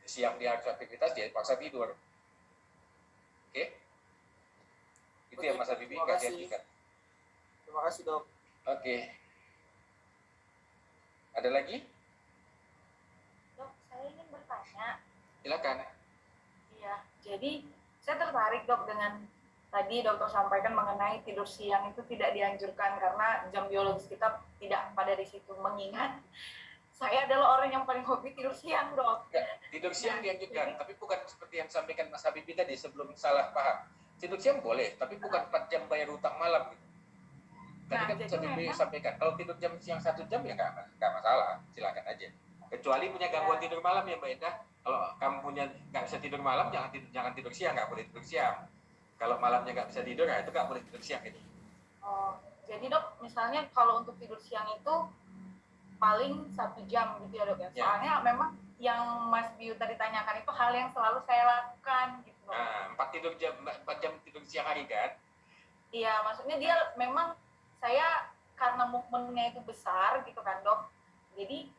siang dia harus aktivitas, dia paksa tidur. Oke? Itu yang Mas Habibie terima kasih. kajian. Terima kasih dok. Oke. Ada lagi? Dok, saya ingin bertanya. Silakan. Iya, jadi saya tertarik dok dengan tadi dokter sampaikan mengenai tidur siang itu tidak dianjurkan karena jam biologis kita tidak pada di situ. Mengingat saya adalah orang yang paling hobi tidur siang dok. Enggak, tidur siang dianjurkan, tapi bukan seperti yang sampaikan Mas Habibie tadi sebelum salah paham. Tidur siang boleh, tapi bukan 4 jam bayar utang malam gitu. Tadi Nah, kan jadi Mas Habibie memang- sampaikan, kalau tidur jam siang 1 jam ya nggak masalah, silakan aja. Kecuali punya gangguan tidur malam ya Mbak Endah. Kalau kamu punya nggak bisa tidur malam, jangan tidur siang, nggak boleh tidur siang. Kalau malamnya nggak bisa tidur, ya itu nggak boleh tidur siang gitu. Oh, jadi dok, misalnya kalau untuk tidur siang itu paling 1 jam gitu ya dok ya. Ya. Soalnya memang yang Mas Biu tadi tanyakan itu hal yang selalu saya lakukan gitu dok. Nah, 4 jam tidur siang hari kan? Iya, maksudnya dia memang saya karena movementnya itu besar gitu kan dok. Jadi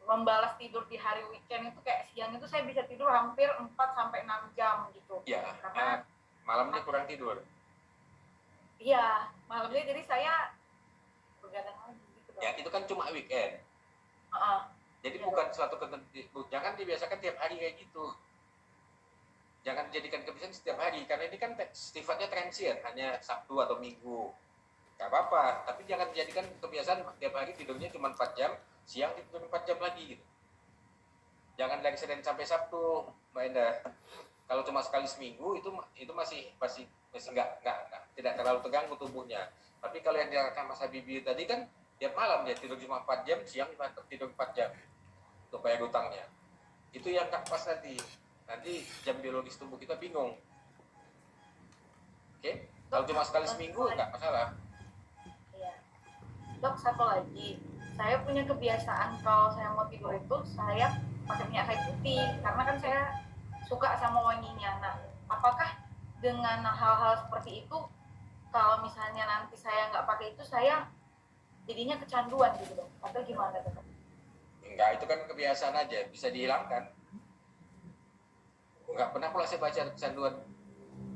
membalas tidur di hari weekend itu kayak siang itu saya bisa tidur hampir 4 sampai 6 jam gitu. Ya, Karena malamnya kurang tidur. iya, malamnya jadi saya begadang lagi gitu dok. Ya, itu kan cuma weekend. Heeh. Jadi Iya, bukan suatu jangan dibiasakan tiap hari kayak gitu. Jangan jadikan kebiasaan setiap hari, karena ini kan sifatnya transient, hanya Sabtu atau Minggu. Gak apa-apa, tapi jangan jadikan kebiasaan tiap hari tidurnya cuma 4 jam, siang tidur 4 jam lagi gitu. Jangan dari Senin sampai Sabtu, Mbak Endah. Kalau cuma sekali seminggu itu masih tidak terlalu terganggu tubuhnya. Tapi kalau yang dikatakan Mas Habibie tadi kan tiap malam dia tidur cuma 4 jam, siang tidur 4 jam untuk bayar utangnya. Itu yang gak pas nanti jam biologis tubuh kita bingung. Oke? Kalau cuma sekali seminggu nggak masalah. Iya. Dok, satu lagi. Saya punya kebiasaan kalau saya mau tidur itu saya pakai minyak kayu putih karena kan saya suka sama wanginya. Nah, apakah dengan hal-hal seperti itu kalau misalnya nanti saya nggak pakai itu saya jadinya kecanduan gitu dok? Atau gimana dok? Enggak, itu kan kebiasaan aja, bisa dihilangkan. Enggak pernah pula saya baca kecanduan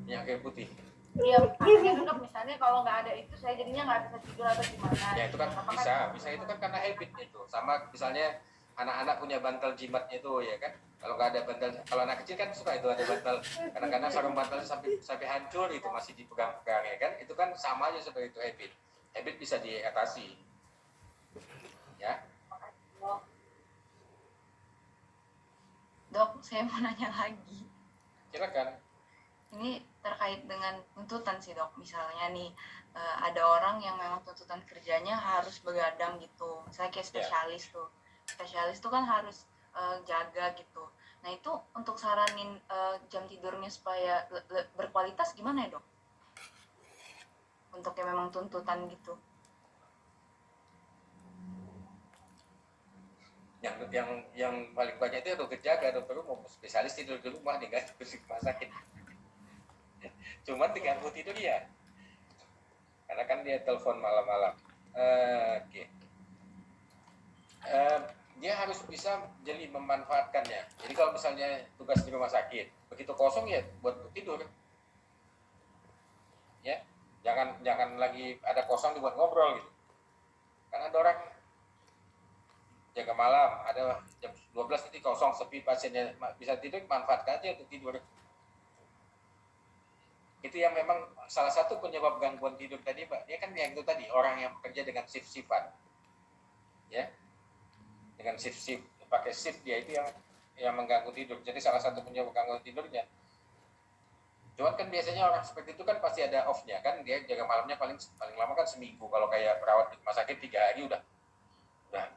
minyak kayu putih. Iya, artinya dok misalnya kalau nggak ada itu saya jadinya nggak bisa tidur atau gimana? Ya itu kan Apakah- bisa itu kan karena habit itu. Sama misalnya anak-anak punya bantal jimatnya itu ya kan. Kalau nggak ada bantal, kalau anak kecil kan suka itu ada bantal. Kadang-kadang sarung bantalnya sampai hancur itu masih dipegang-pegang ya kan. Itu kan sama aja seperti itu habit. Habit bisa diatasi. Ya. Dok, saya mau nanya lagi. Silakan. Ini terkait dengan tuntutan sih dok. Misalnya nih ada orang yang memang tuntutan kerjanya harus begadang gitu. Misalnya kayak spesialis tuh. Spesialis tuh kan harus jaga gitu. Nah itu untuk saranin jam tidurnya supaya berkualitas gimana ya dok? Untuk yang memang tuntutan gitu. Yang paling banyak itu dokter jaga, dokter umum, spesialis tidur di rumah nih kan, terus di rumah sakit. Cuman diganggu tidur ya, karena kan dia telepon malam-malam. Oke. Dia harus bisa jadi memanfaatkannya. Jadi kalau misalnya tugas di rumah sakit, begitu kosong ya buat tidur. Ya, jangan lagi ada kosong dibuat ngobrol gitu. Karena ada orang jaga malam, ada jam 12 nanti kosong sepi pasiennya bisa tidur, manfaatkan aja untuk tidur. Itu yang memang salah satu penyebab gangguan tidur tadi, Pak. Dia kan yang itu tadi, orang yang bekerja dengan shift-shiftan. Ya. Dengan shift-shift, pakai shift dia itu yang mengganggu tidur. Jadi salah satu penyebab gangguan tidurnya. Cuman kan biasanya orang seperti itu kan pasti ada off-nya kan, dia jaga malamnya paling lama kan seminggu. Kalau kayak perawat di rumah sakit 3 hari udah